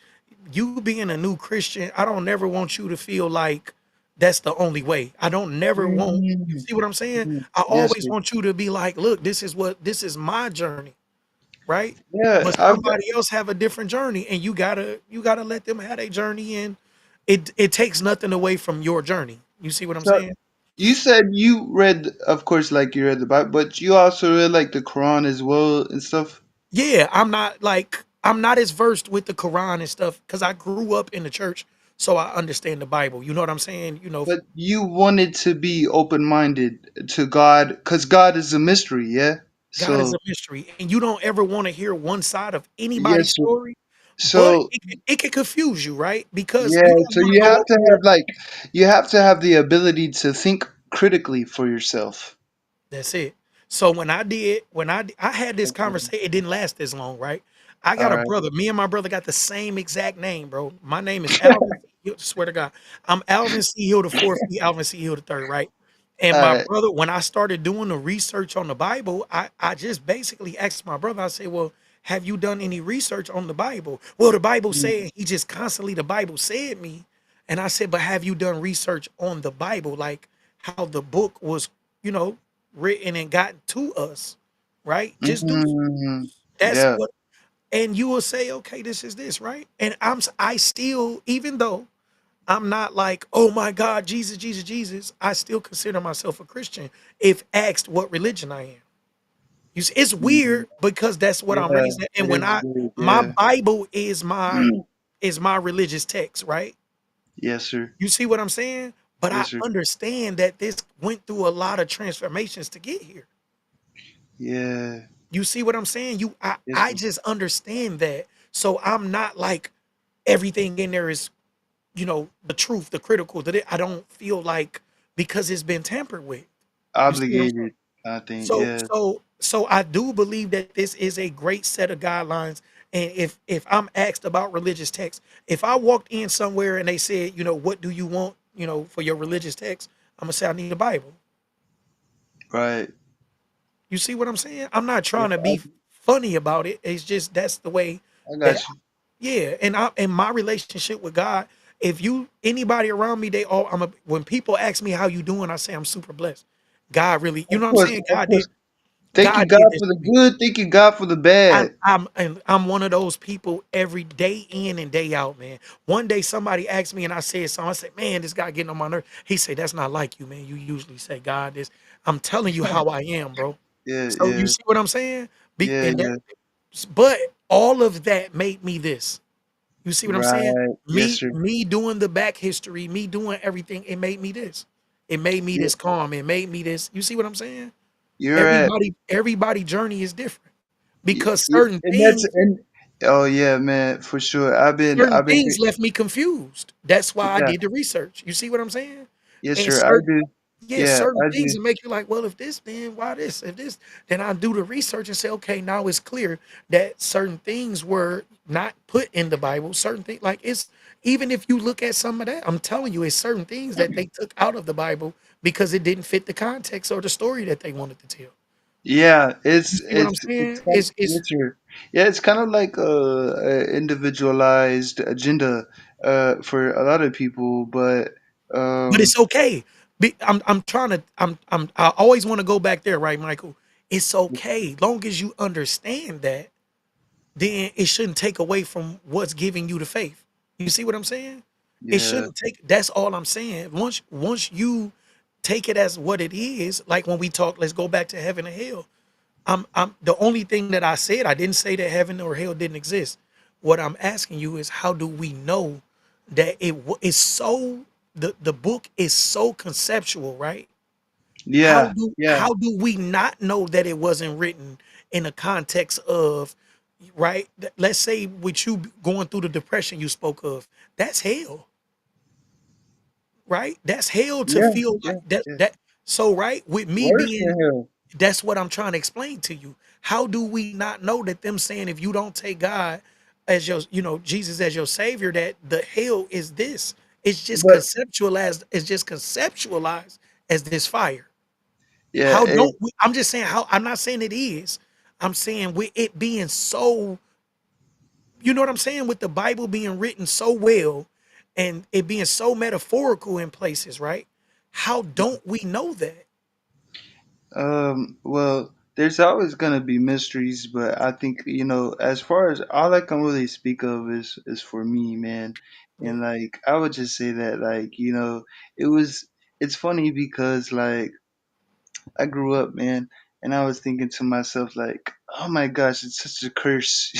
you being a new Christian, I don't never want you to feel like that's the only way. I don't never want, you Mm. see what I'm saying? Mhm. I Yes, always sir. want you to be like, look, this is my journey, right? Yeah. But somebody else have a different journey, and you gotta let them have their journey, and it takes nothing away from your journey. You see what I'm So saying? you said you read, of course, like you read the Bible, but you also read like the Quran as well and stuff. Yeah, I'm not as versed with the Quran and stuff because I grew up in the church, so I understand the Bible. You know what I'm saying? You know, But you wanted to be open minded to God, because God is a mystery, yeah? God is So, a mystery, and you don't ever want to hear one side of anybody's yes, sir. story, but So, it can confuse you, right? Because yeah, you don't so want to you go have over to there. have like, you have to have the ability to think critically for yourself. That's it. So when I had this conversation, it didn't last this long, right? I got All a right. brother. Me and my brother got the same exact name, bro. My name is Alvin. Swear to God, I'm Alvin C. Hill the fourth. He Alvin C. Hill the third, right? And All my right. brother, when I started doing the research on the Bible, I just basically asked my brother. I said, "Well, have you done any research on the Bible?" Well, the Bible said he just constantly the Bible said me, and I said, "But have you done research on the Bible, like how the book was, you know, written and gotten to us, right? Just do Mm, that's yeah. what." And you will say, "Okay, this is this, right?" And I still, even though I'm not like, "Oh my God, Jesus, Jesus, Jesus," I still consider myself a Christian if asked what religion I am. You see, it's Mm, weird because that's what I'm yeah. raised at. And It when is I good. my Yeah. Bible is my religious text, right? Yes, sir. You see what I'm saying? But I Yes, sir. understand that this went through a lot of transformations to get here. Yeah. You see what I'm saying? Yes, I sir. just understand that. So I'm not like everything in there is, the truth, the critical that I don't feel like because it's been tampered with. You see what I'm saying? Obligated, I think. So Yeah. so so I do believe that this is a great set of guidelines. And if I'm asked about religious texts, if I walked in somewhere and they said, what do you want, for your religious text, I'm gonna say I need a Bible. Right. You see what I'm saying? I'm not Yeah, trying to be funny about it. It's just that's the way I that got you. yeah, and I in my relationship with God, if you anybody around me, they all when people ask me how you doing, I say I'm super blessed. God really, you Of know what I'm course, saying? of course. Thank you, God God, did this for the for me. good. Thank you, God, for the bad. I'm one of those people every day in and day out, man. One day somebody asked me and I said something. I said, "Man, this guy getting on my nerve." He said, "That's not like you, man. You usually say God this." I'm telling you how I am, bro. Yeah, So you yeah, see what I'm saying? yeah, And that, yeah. but all of that made me this. You see what I'm saying? Right. Yes, Me sir. me doing the back history, me doing everything, it made me this. It made me Yeah, this calm. It made me this. You see what I'm saying? you're at. Everybody journey is different Yeah, because yeah, and that's and oh yeah, man, for sure. certain I've been things left me confused. That's why I yeah, did the research. You see what I'm saying? yes, And sir. I do. yeah, Yeah, certain I things do. that make you like, well, if this, then why this? If this, then I do the research and say, okay, now it's clear that certain things were not put in the Bible. Certain things, like it's even if you look at some of that, I'm telling you, it's certain things that they took out of the Bible because it didn't fit the context or the story that they wanted to tell. Yeah, You see what I'm it's saying? kind yes, sir. Yeah, it's kind of like a individualized agenda for a lot of people, but But um it's okay. I'm trying to I always want to go back there, right, Michael? It's okay. Long as you understand that, then it shouldn't take away from what's giving you the faith. You see what I'm saying? It yeah, shouldn't take that's all I'm saying. Once you take it as what it is, like when we talk, let's go back to heaven and hell. I'm the only thing that I said, I didn't say that heaven or hell didn't exist. What I'm asking you is how do we know that is so the book is so conceptual, right? yeah, yeah, How do we not know that it wasn't written in a context of right? Let's say with you going through the depression you spoke of, that's hell, right? That's hell to yeah, feel like yeah, yeah. that. So right with me Worse being than hell. that's what I'm trying to explain to you. How do we not know that them saying if you don't take God as your, Jesus as your savior, that the hell is this? But It's just conceptualized as this fire. yeah, How don't we? I'm just saying how I'm not saying it is. I'm saying with it being so, you know what I'm saying? With the Bible being written so well and it being so metaphorical in places, right? How don't we know that? well, there's always gonna be mysteries, but I think, as far as all I can really speak of is for me, man. Yeah. And like I would just say that like, it was it's funny because like I grew up, man, and I was thinking to myself like, oh my gosh, it's such a curse.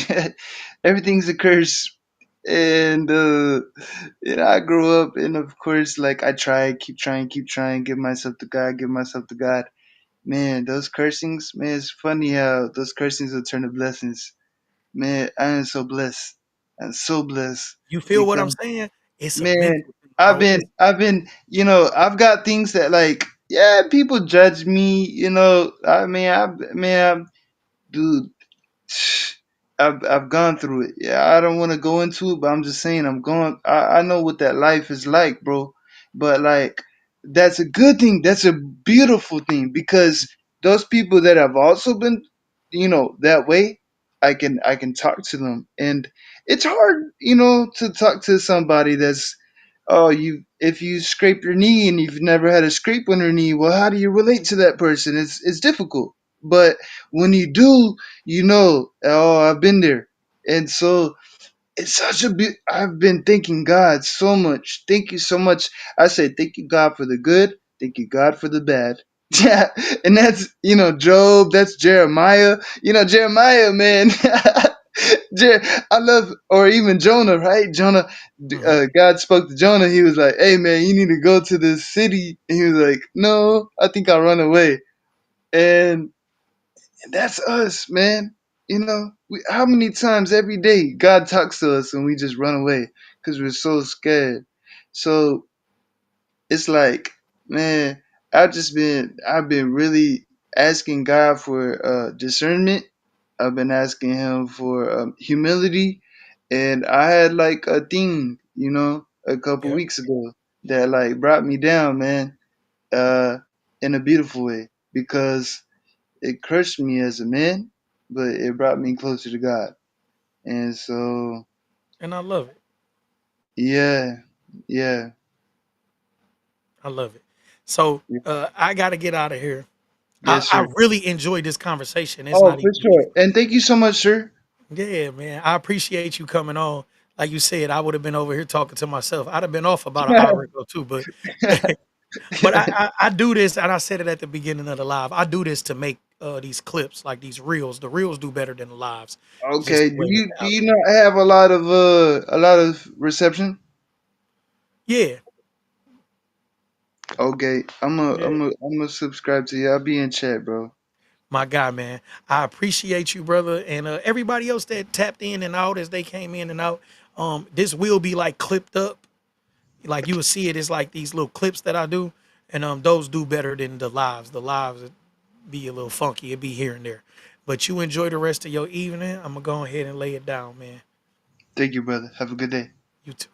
Everything's a curse. And I grew up and of course like I tried, keep trying, give myself to God, give myself to God. Man, those cursings, man, it's funny how those cursings will turn to blessings. Man, I am so blessed. I'm so blessed You feel what I'm because, saying? It's a man, mental thing, bro. It's I've got things that like, yeah, people judge me, I mean, dude, I've gone through it. Yeah, I don't want to go into it, but I'm just saying I'm going. I know what that life is like, bro. But like, that's a good thing. That's a beautiful thing because those people that have also been, that way, I can talk to them, and it's hard, to talk to somebody that's, oh, if you scrape your knee and you've never had a scrape on your knee, well, how do you relate to that person? It's difficult, but when you do, oh, I've been there. And so it's such a bit. I've been thanking God so much. Thank you so much. I say thank you, God, for the good. Thank you, God, for the bad. Yeah, and that's, Job. That's Jeremiah. Jeremiah, man. I love, or even Jonah, right? Jonah, Mhm. God spoke to Jonah. He was like, "Hey, man, you need to go to this city." And he was like, "No, I think I'll run away." And that's us, man. How many times every day God talks to us and we just run away because we're so scared. So it's like, man, I've been really asking God for discernment. I've been asking Him for humility, and I had like a thing, a couple Yeah. weeks ago that like brought me down, man, uh, in a beautiful way because it crushed me as a man, but it brought me closer to God. And so, And I love it. yeah, yeah, I love it. So I gotta get out of here. yes, I sir. really enjoyed this conversation. It's Oh, not for even sure. And thank you so much, sir. yeah, man. I appreciate you coming on. Like you said, I would have been over here talking to myself. I'd have been off about an hour ago too, but but I do this, and I said it at the beginning of the live. I do this to make these clips, like these reels. The reels do better than the lives. It's just Okay. the way that the Do you algorithm. not have a lot of reception? Yeah, Okay. yeah. I'm a subscribe to you. I'll be in chat, bro. My guy, man. I appreciate you, brother, and everybody else that tapped in and out as they came in and out. This will be like clipped up, like you will see it. It's like these little clips that I do, and those do better than the lives. The lives be a little funky. It be here and there, but you enjoy the rest of your evening. I'm gonna go ahead and lay it down, man. Thank you, brother. Have a good day. You too.